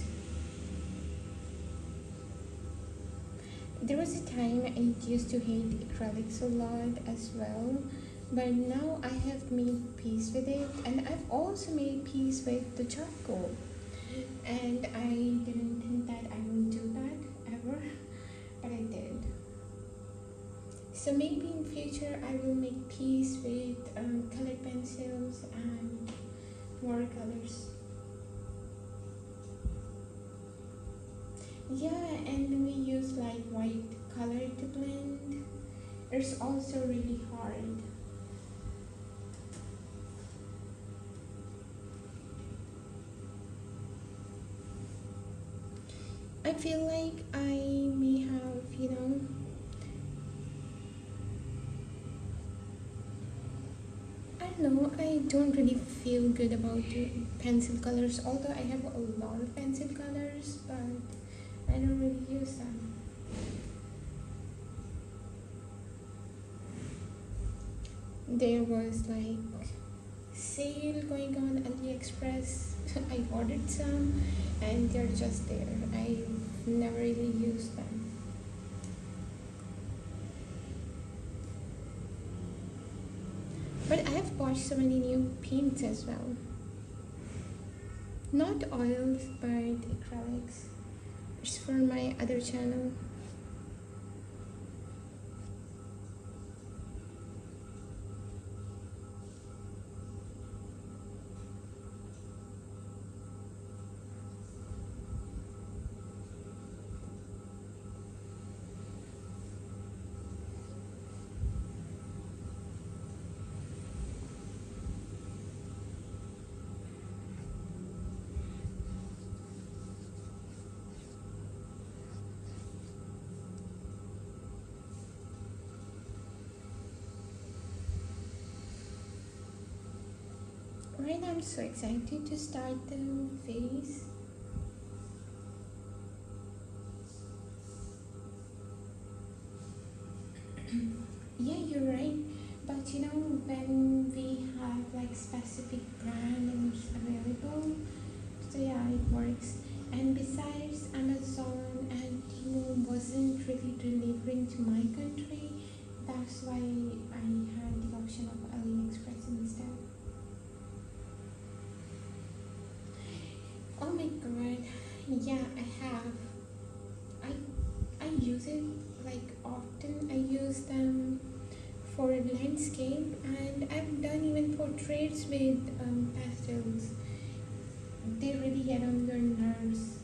There was a time I used to hate acrylics a lot as well, but now I have made peace with it, and I've also made peace with the charcoal. And I didn't think that I would do that ever, but I did. So maybe in future I will make peace with colored pencils and watercolors. Yeah, and when we use like white color to blend, it's also really hard. I feel like I may have, I don't know, I don't really feel good about pencil colors, although I have a lot of pencil colors, but I don't really use them. There was like sale going on AliExpress. I ordered some and they're just there. I never really used them. But I have bought so many new paints as well. Not oils, but acrylics. It's for my other channel. Right now I'm so excited to start the phase. Yeah, you're right. But you know, when we have like specific brand is available, so yeah, it works. And besides, Amazon and Temu wasn't really delivering to my country. That's why I had the option of AliExpress instead. Oh my god, yeah, I have. I I use it like often. I use them for landscape, and I've done even portraits with pastels. They really get on your nerves.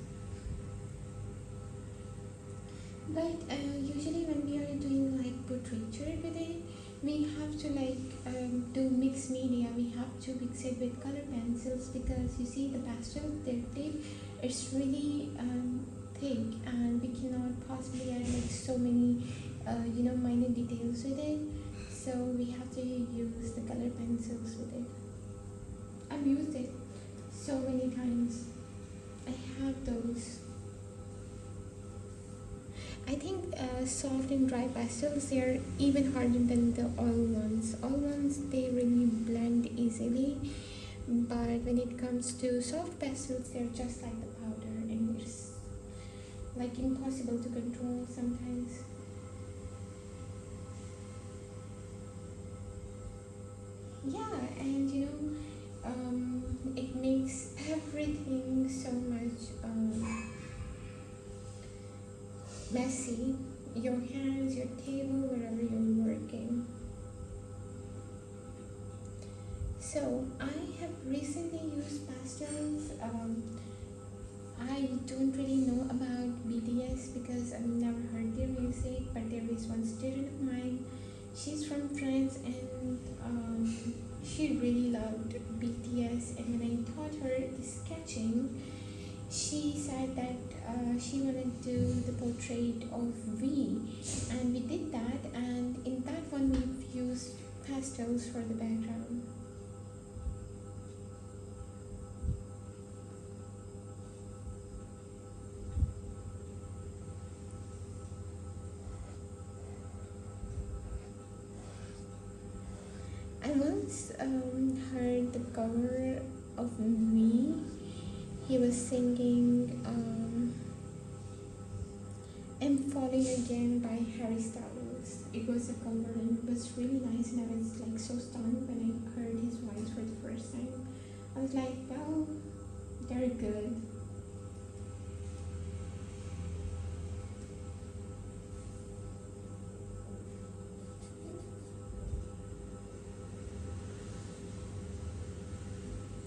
But usually when we are doing like portraiture with it, we have to like do mixed media. We have to mix it with color pencils because you see the pastel, they're thick. It's really thick, and we cannot possibly add like so many, minor details with it. So we have to use the color pencils with it. I've used it so many times. I have those. I think soft and dry pastels, they are even harder than the oil ones. Oil ones, they really blend easily, but when it comes to soft pastels, they're just like the powder, and it's like impossible to control sometimes. Yeah, and it makes everything so much messy. Your hands, your table, wherever you're working. So I have recently used pastels. I don't really know about BTS because I've never heard their music, but there is one student of mine. She's from France, and she really loved BTS. And when I taught her the sketching, she said that she wanted to do the portrait of V, and we did that. And in that one, we've used pastels for the background. I once heard the cover of V. He was singing I'm Falling Again by Harry Styles. It was a cover, and it was really nice, and I was like so stunned when I heard his voice for the first time. I was like, well, they're good.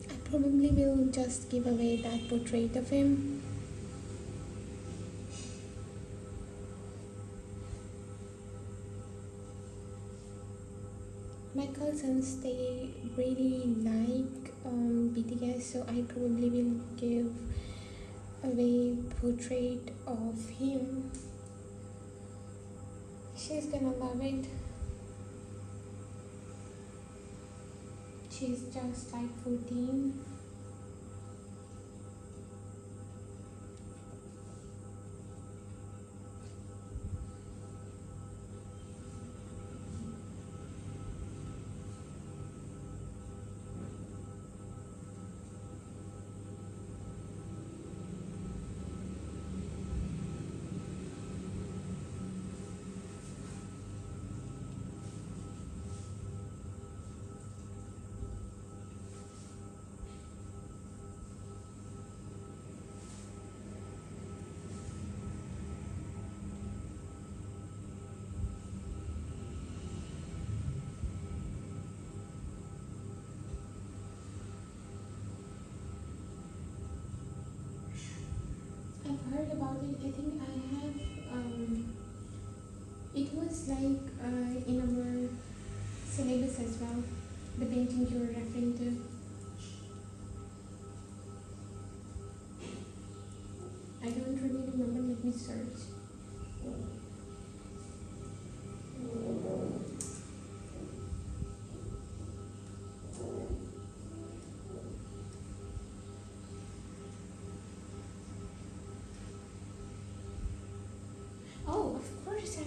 I probably will just give away that portrait of him. My cousins, they really like BTS, so I probably will give away portrait of him. She's gonna love it. She's just like 14. I've heard about it. I think I have. It was like in our syllabus as well. The painting you were referring to. I don't really remember. Let me search.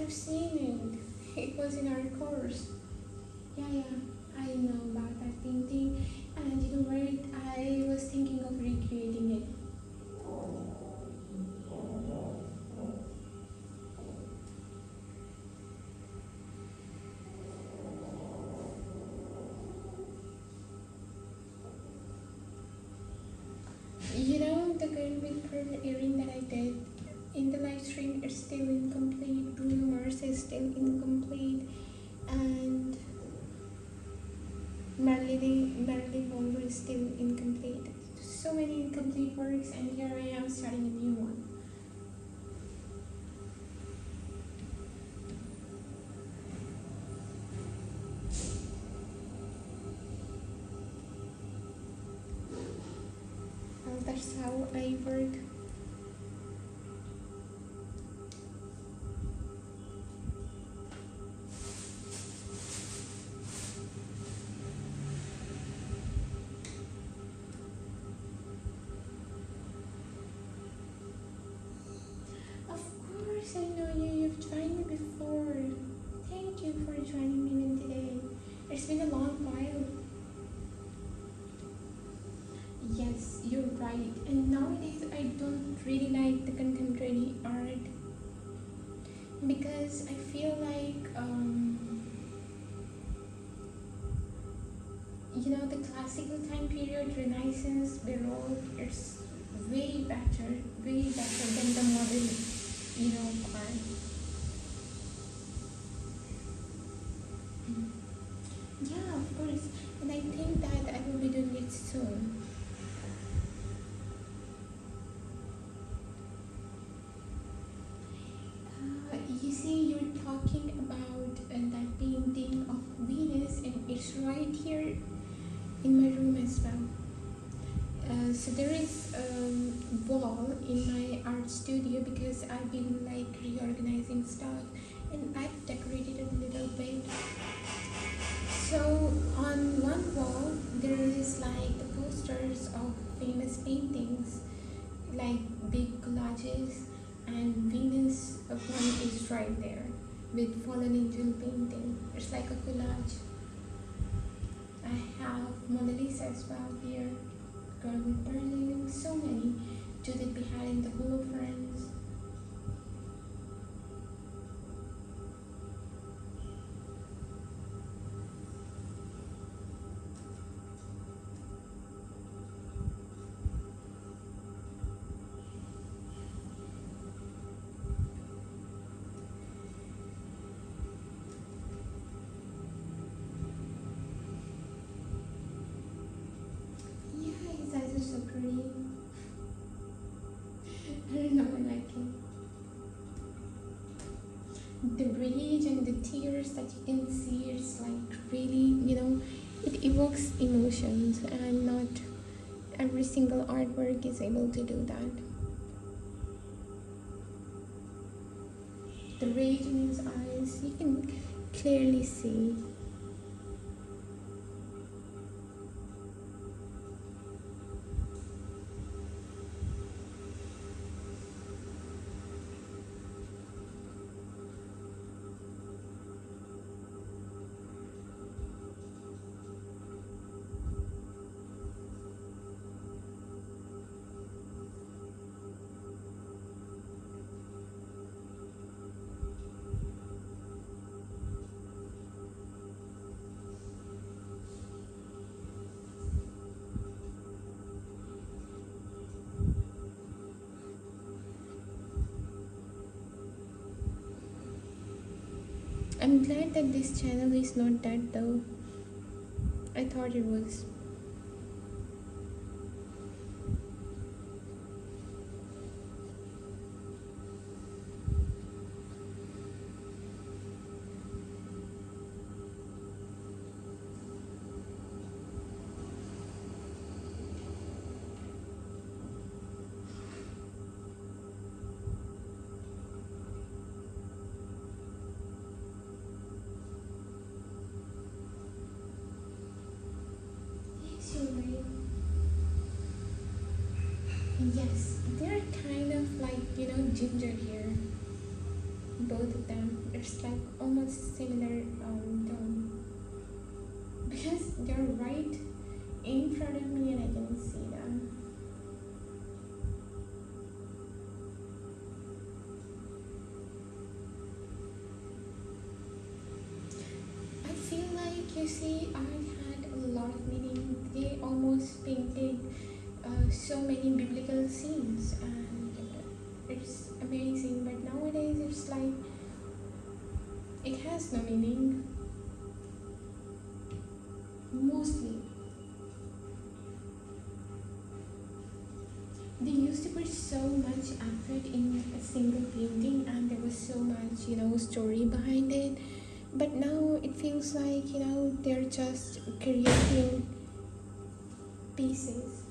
I've seen it. It was in our course. Yeah, yeah, I know about that painting, and you know what? I was thinking of recreating it. You know, the girl with pearl earring that I did in the live stream is still incomplete. Bruno Mars is still incomplete, and Marilyn Monroe is still incomplete. So many incomplete works, and here I am starting a new one. Well, that's how I work. Of course, I know you. You've joined me before. Thank you for joining me in today. It's been a long while. Yes, you're right. And nowadays, I don't really like the contemporary art because I feel like, you know, the classical time period, Renaissance, Baroque, it's way better than the modern, you know, art. Yeah, of course. And I think that I will be doing it soon. You see, you're talking about that painting of Venus, and it's right here in my room as well. So there is a wall in my art studio because I've been like reorganizing stuff, and I've decorated it a little bit. So on one wall there is like the posters of famous paintings, like big collages, and Venus one is right there with fallen angel painting. It's like a collage. I have Mona Lisa as well here, girl with burning, so many. Judith behind the Holofernes. Yeah, his eyes are so pretty. I don't know, I like it. The rage and the tears that you can see, it's like really, you know, it evokes emotions, and not every single artwork is able to do that. The rage in his eyes, you can clearly see. I'm glad that this channel is not that though. I thought it was. Yes, you're right. Yes, they're kind of like, you know, ginger here. both of them. It's like almost similar tone, because they're right in front of me and I can see them. I feel like, you see, art had a lot of meaning. They almost painted so many biblical scenes, and it's amazing. But nowadays, it's like it has no meaning. Mostly, they used to put so much effort in a single painting, and there was so much, story behind it. But now it feels like, they're just creating pieces.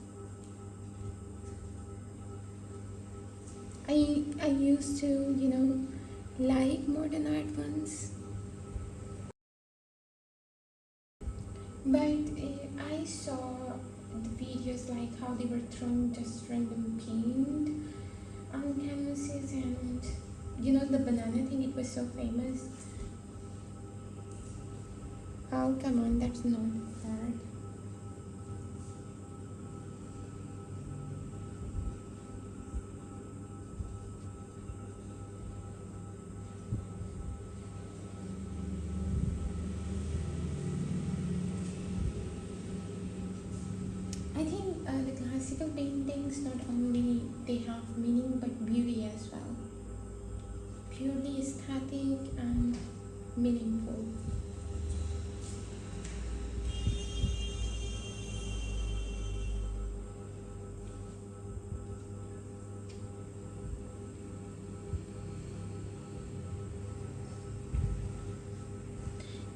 I used to, like modern art once, but I saw the videos like how they were throwing just random paint on canvases, and the banana thing, it was so famous. Oh, come on, that's not hard. I think the classical paintings, not only they have meaning but beauty as well. Purely aesthetic and meaningful.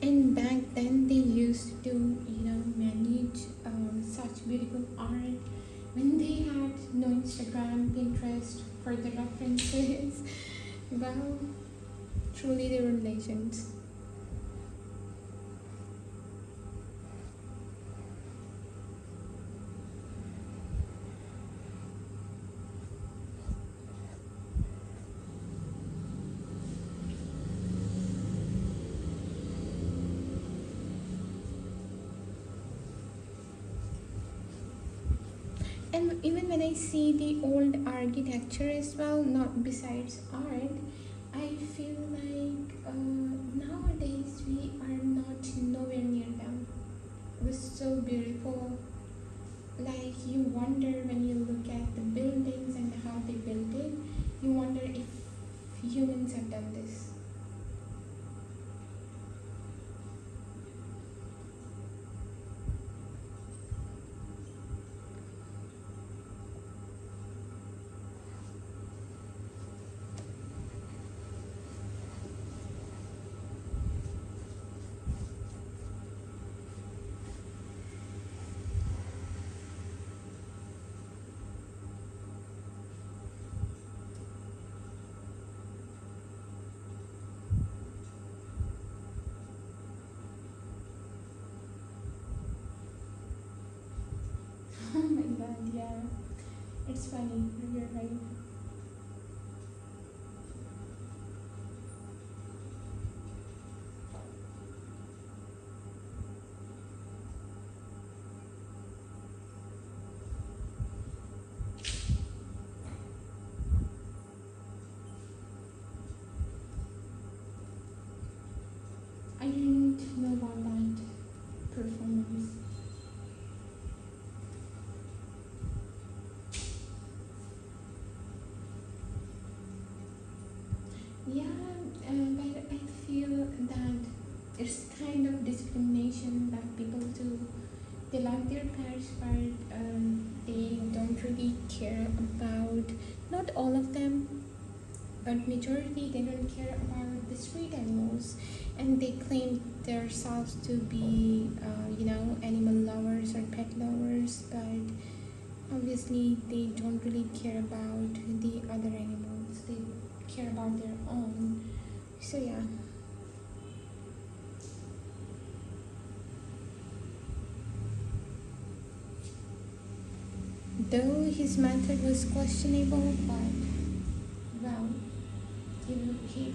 And back then they used to, manage such beautiful art when they had no Instagram, Pinterest for the references. Well, truly they were legends. And even when I see the old architecture as well, not besides art, I feel like nowadays we are not nowhere near them. It was so beautiful. Like, you wonder when you look at the buildings and how they built it, you wonder if humans have done this. Oh my god, yeah. It's funny, you're right. I didn't know about that performance. Yeah, but I feel that it's kind of discrimination that people do. They like their pets, but they don't really care about, not all of them, but majority, they don't care about the street animals, and they claim themselves to be, animal lovers or pet lovers, but obviously they don't really care about the other animals. They care about their own. So yeah. Though his method was questionable, but well, he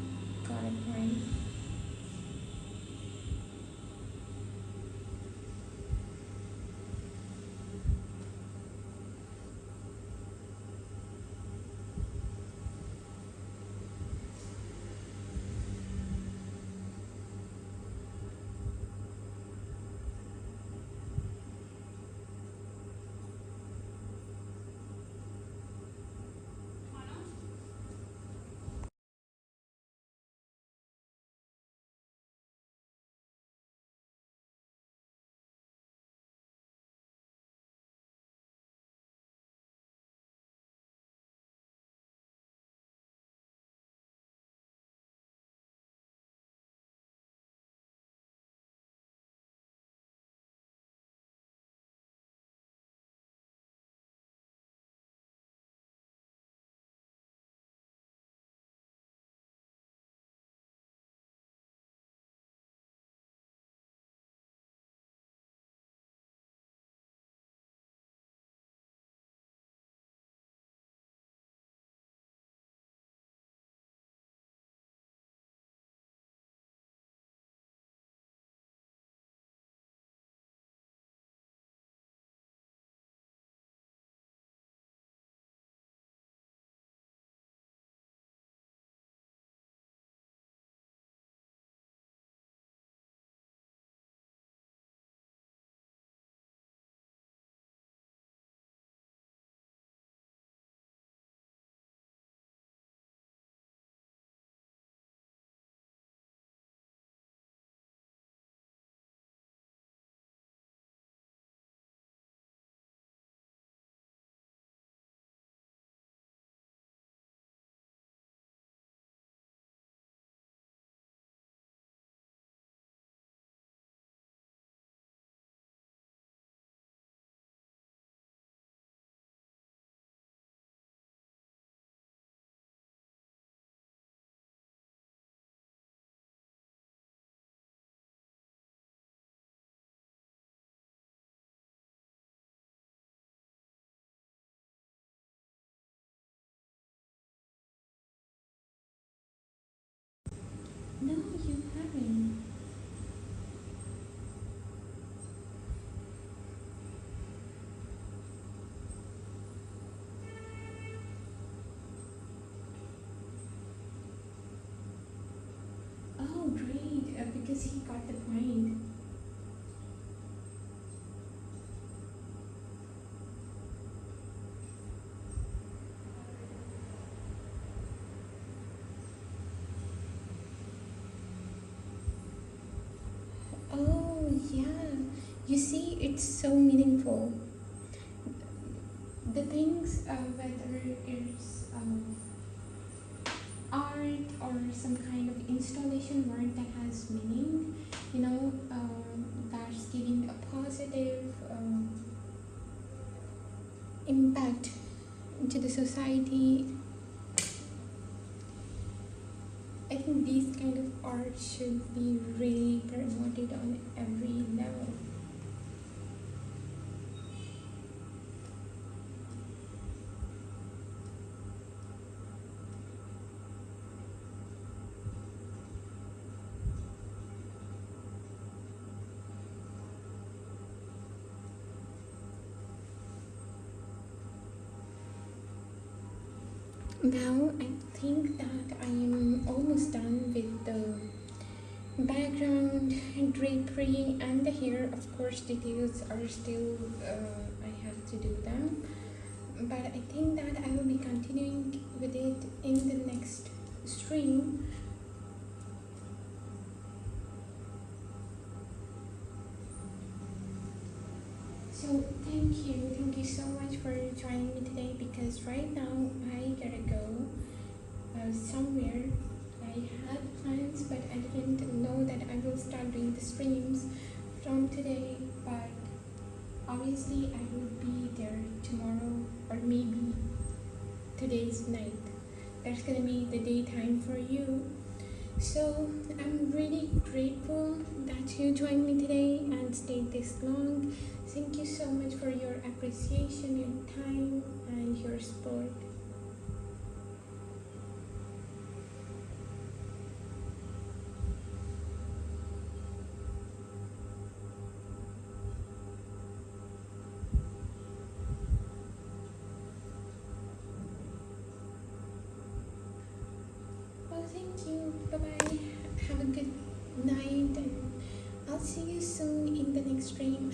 Yeah, you see, it's so meaningful. The things, whether it's art or some kind of installation work that has meaning, that's giving a positive impact to the society. I think these kind of art should be really promoted on every level. Now I think that I am almost done with the background drapery and the hair. Of course, details are still, I have to do them, but I think that I will be continuing with it in the next stream. So thank you so much for joining me today, because right now I gotta go somewhere. I had plans, but I didn't know that I will start doing the streams from today. But obviously, I will be there tomorrow, or maybe today's night. That's gonna be the daytime for you. So I'm really grateful that you joined me today and stayed this long. Thank you so much for your appreciation, your time, and your support. Well, thank you. Bye bye. Have a good night, and I'll see you soon in the next stream.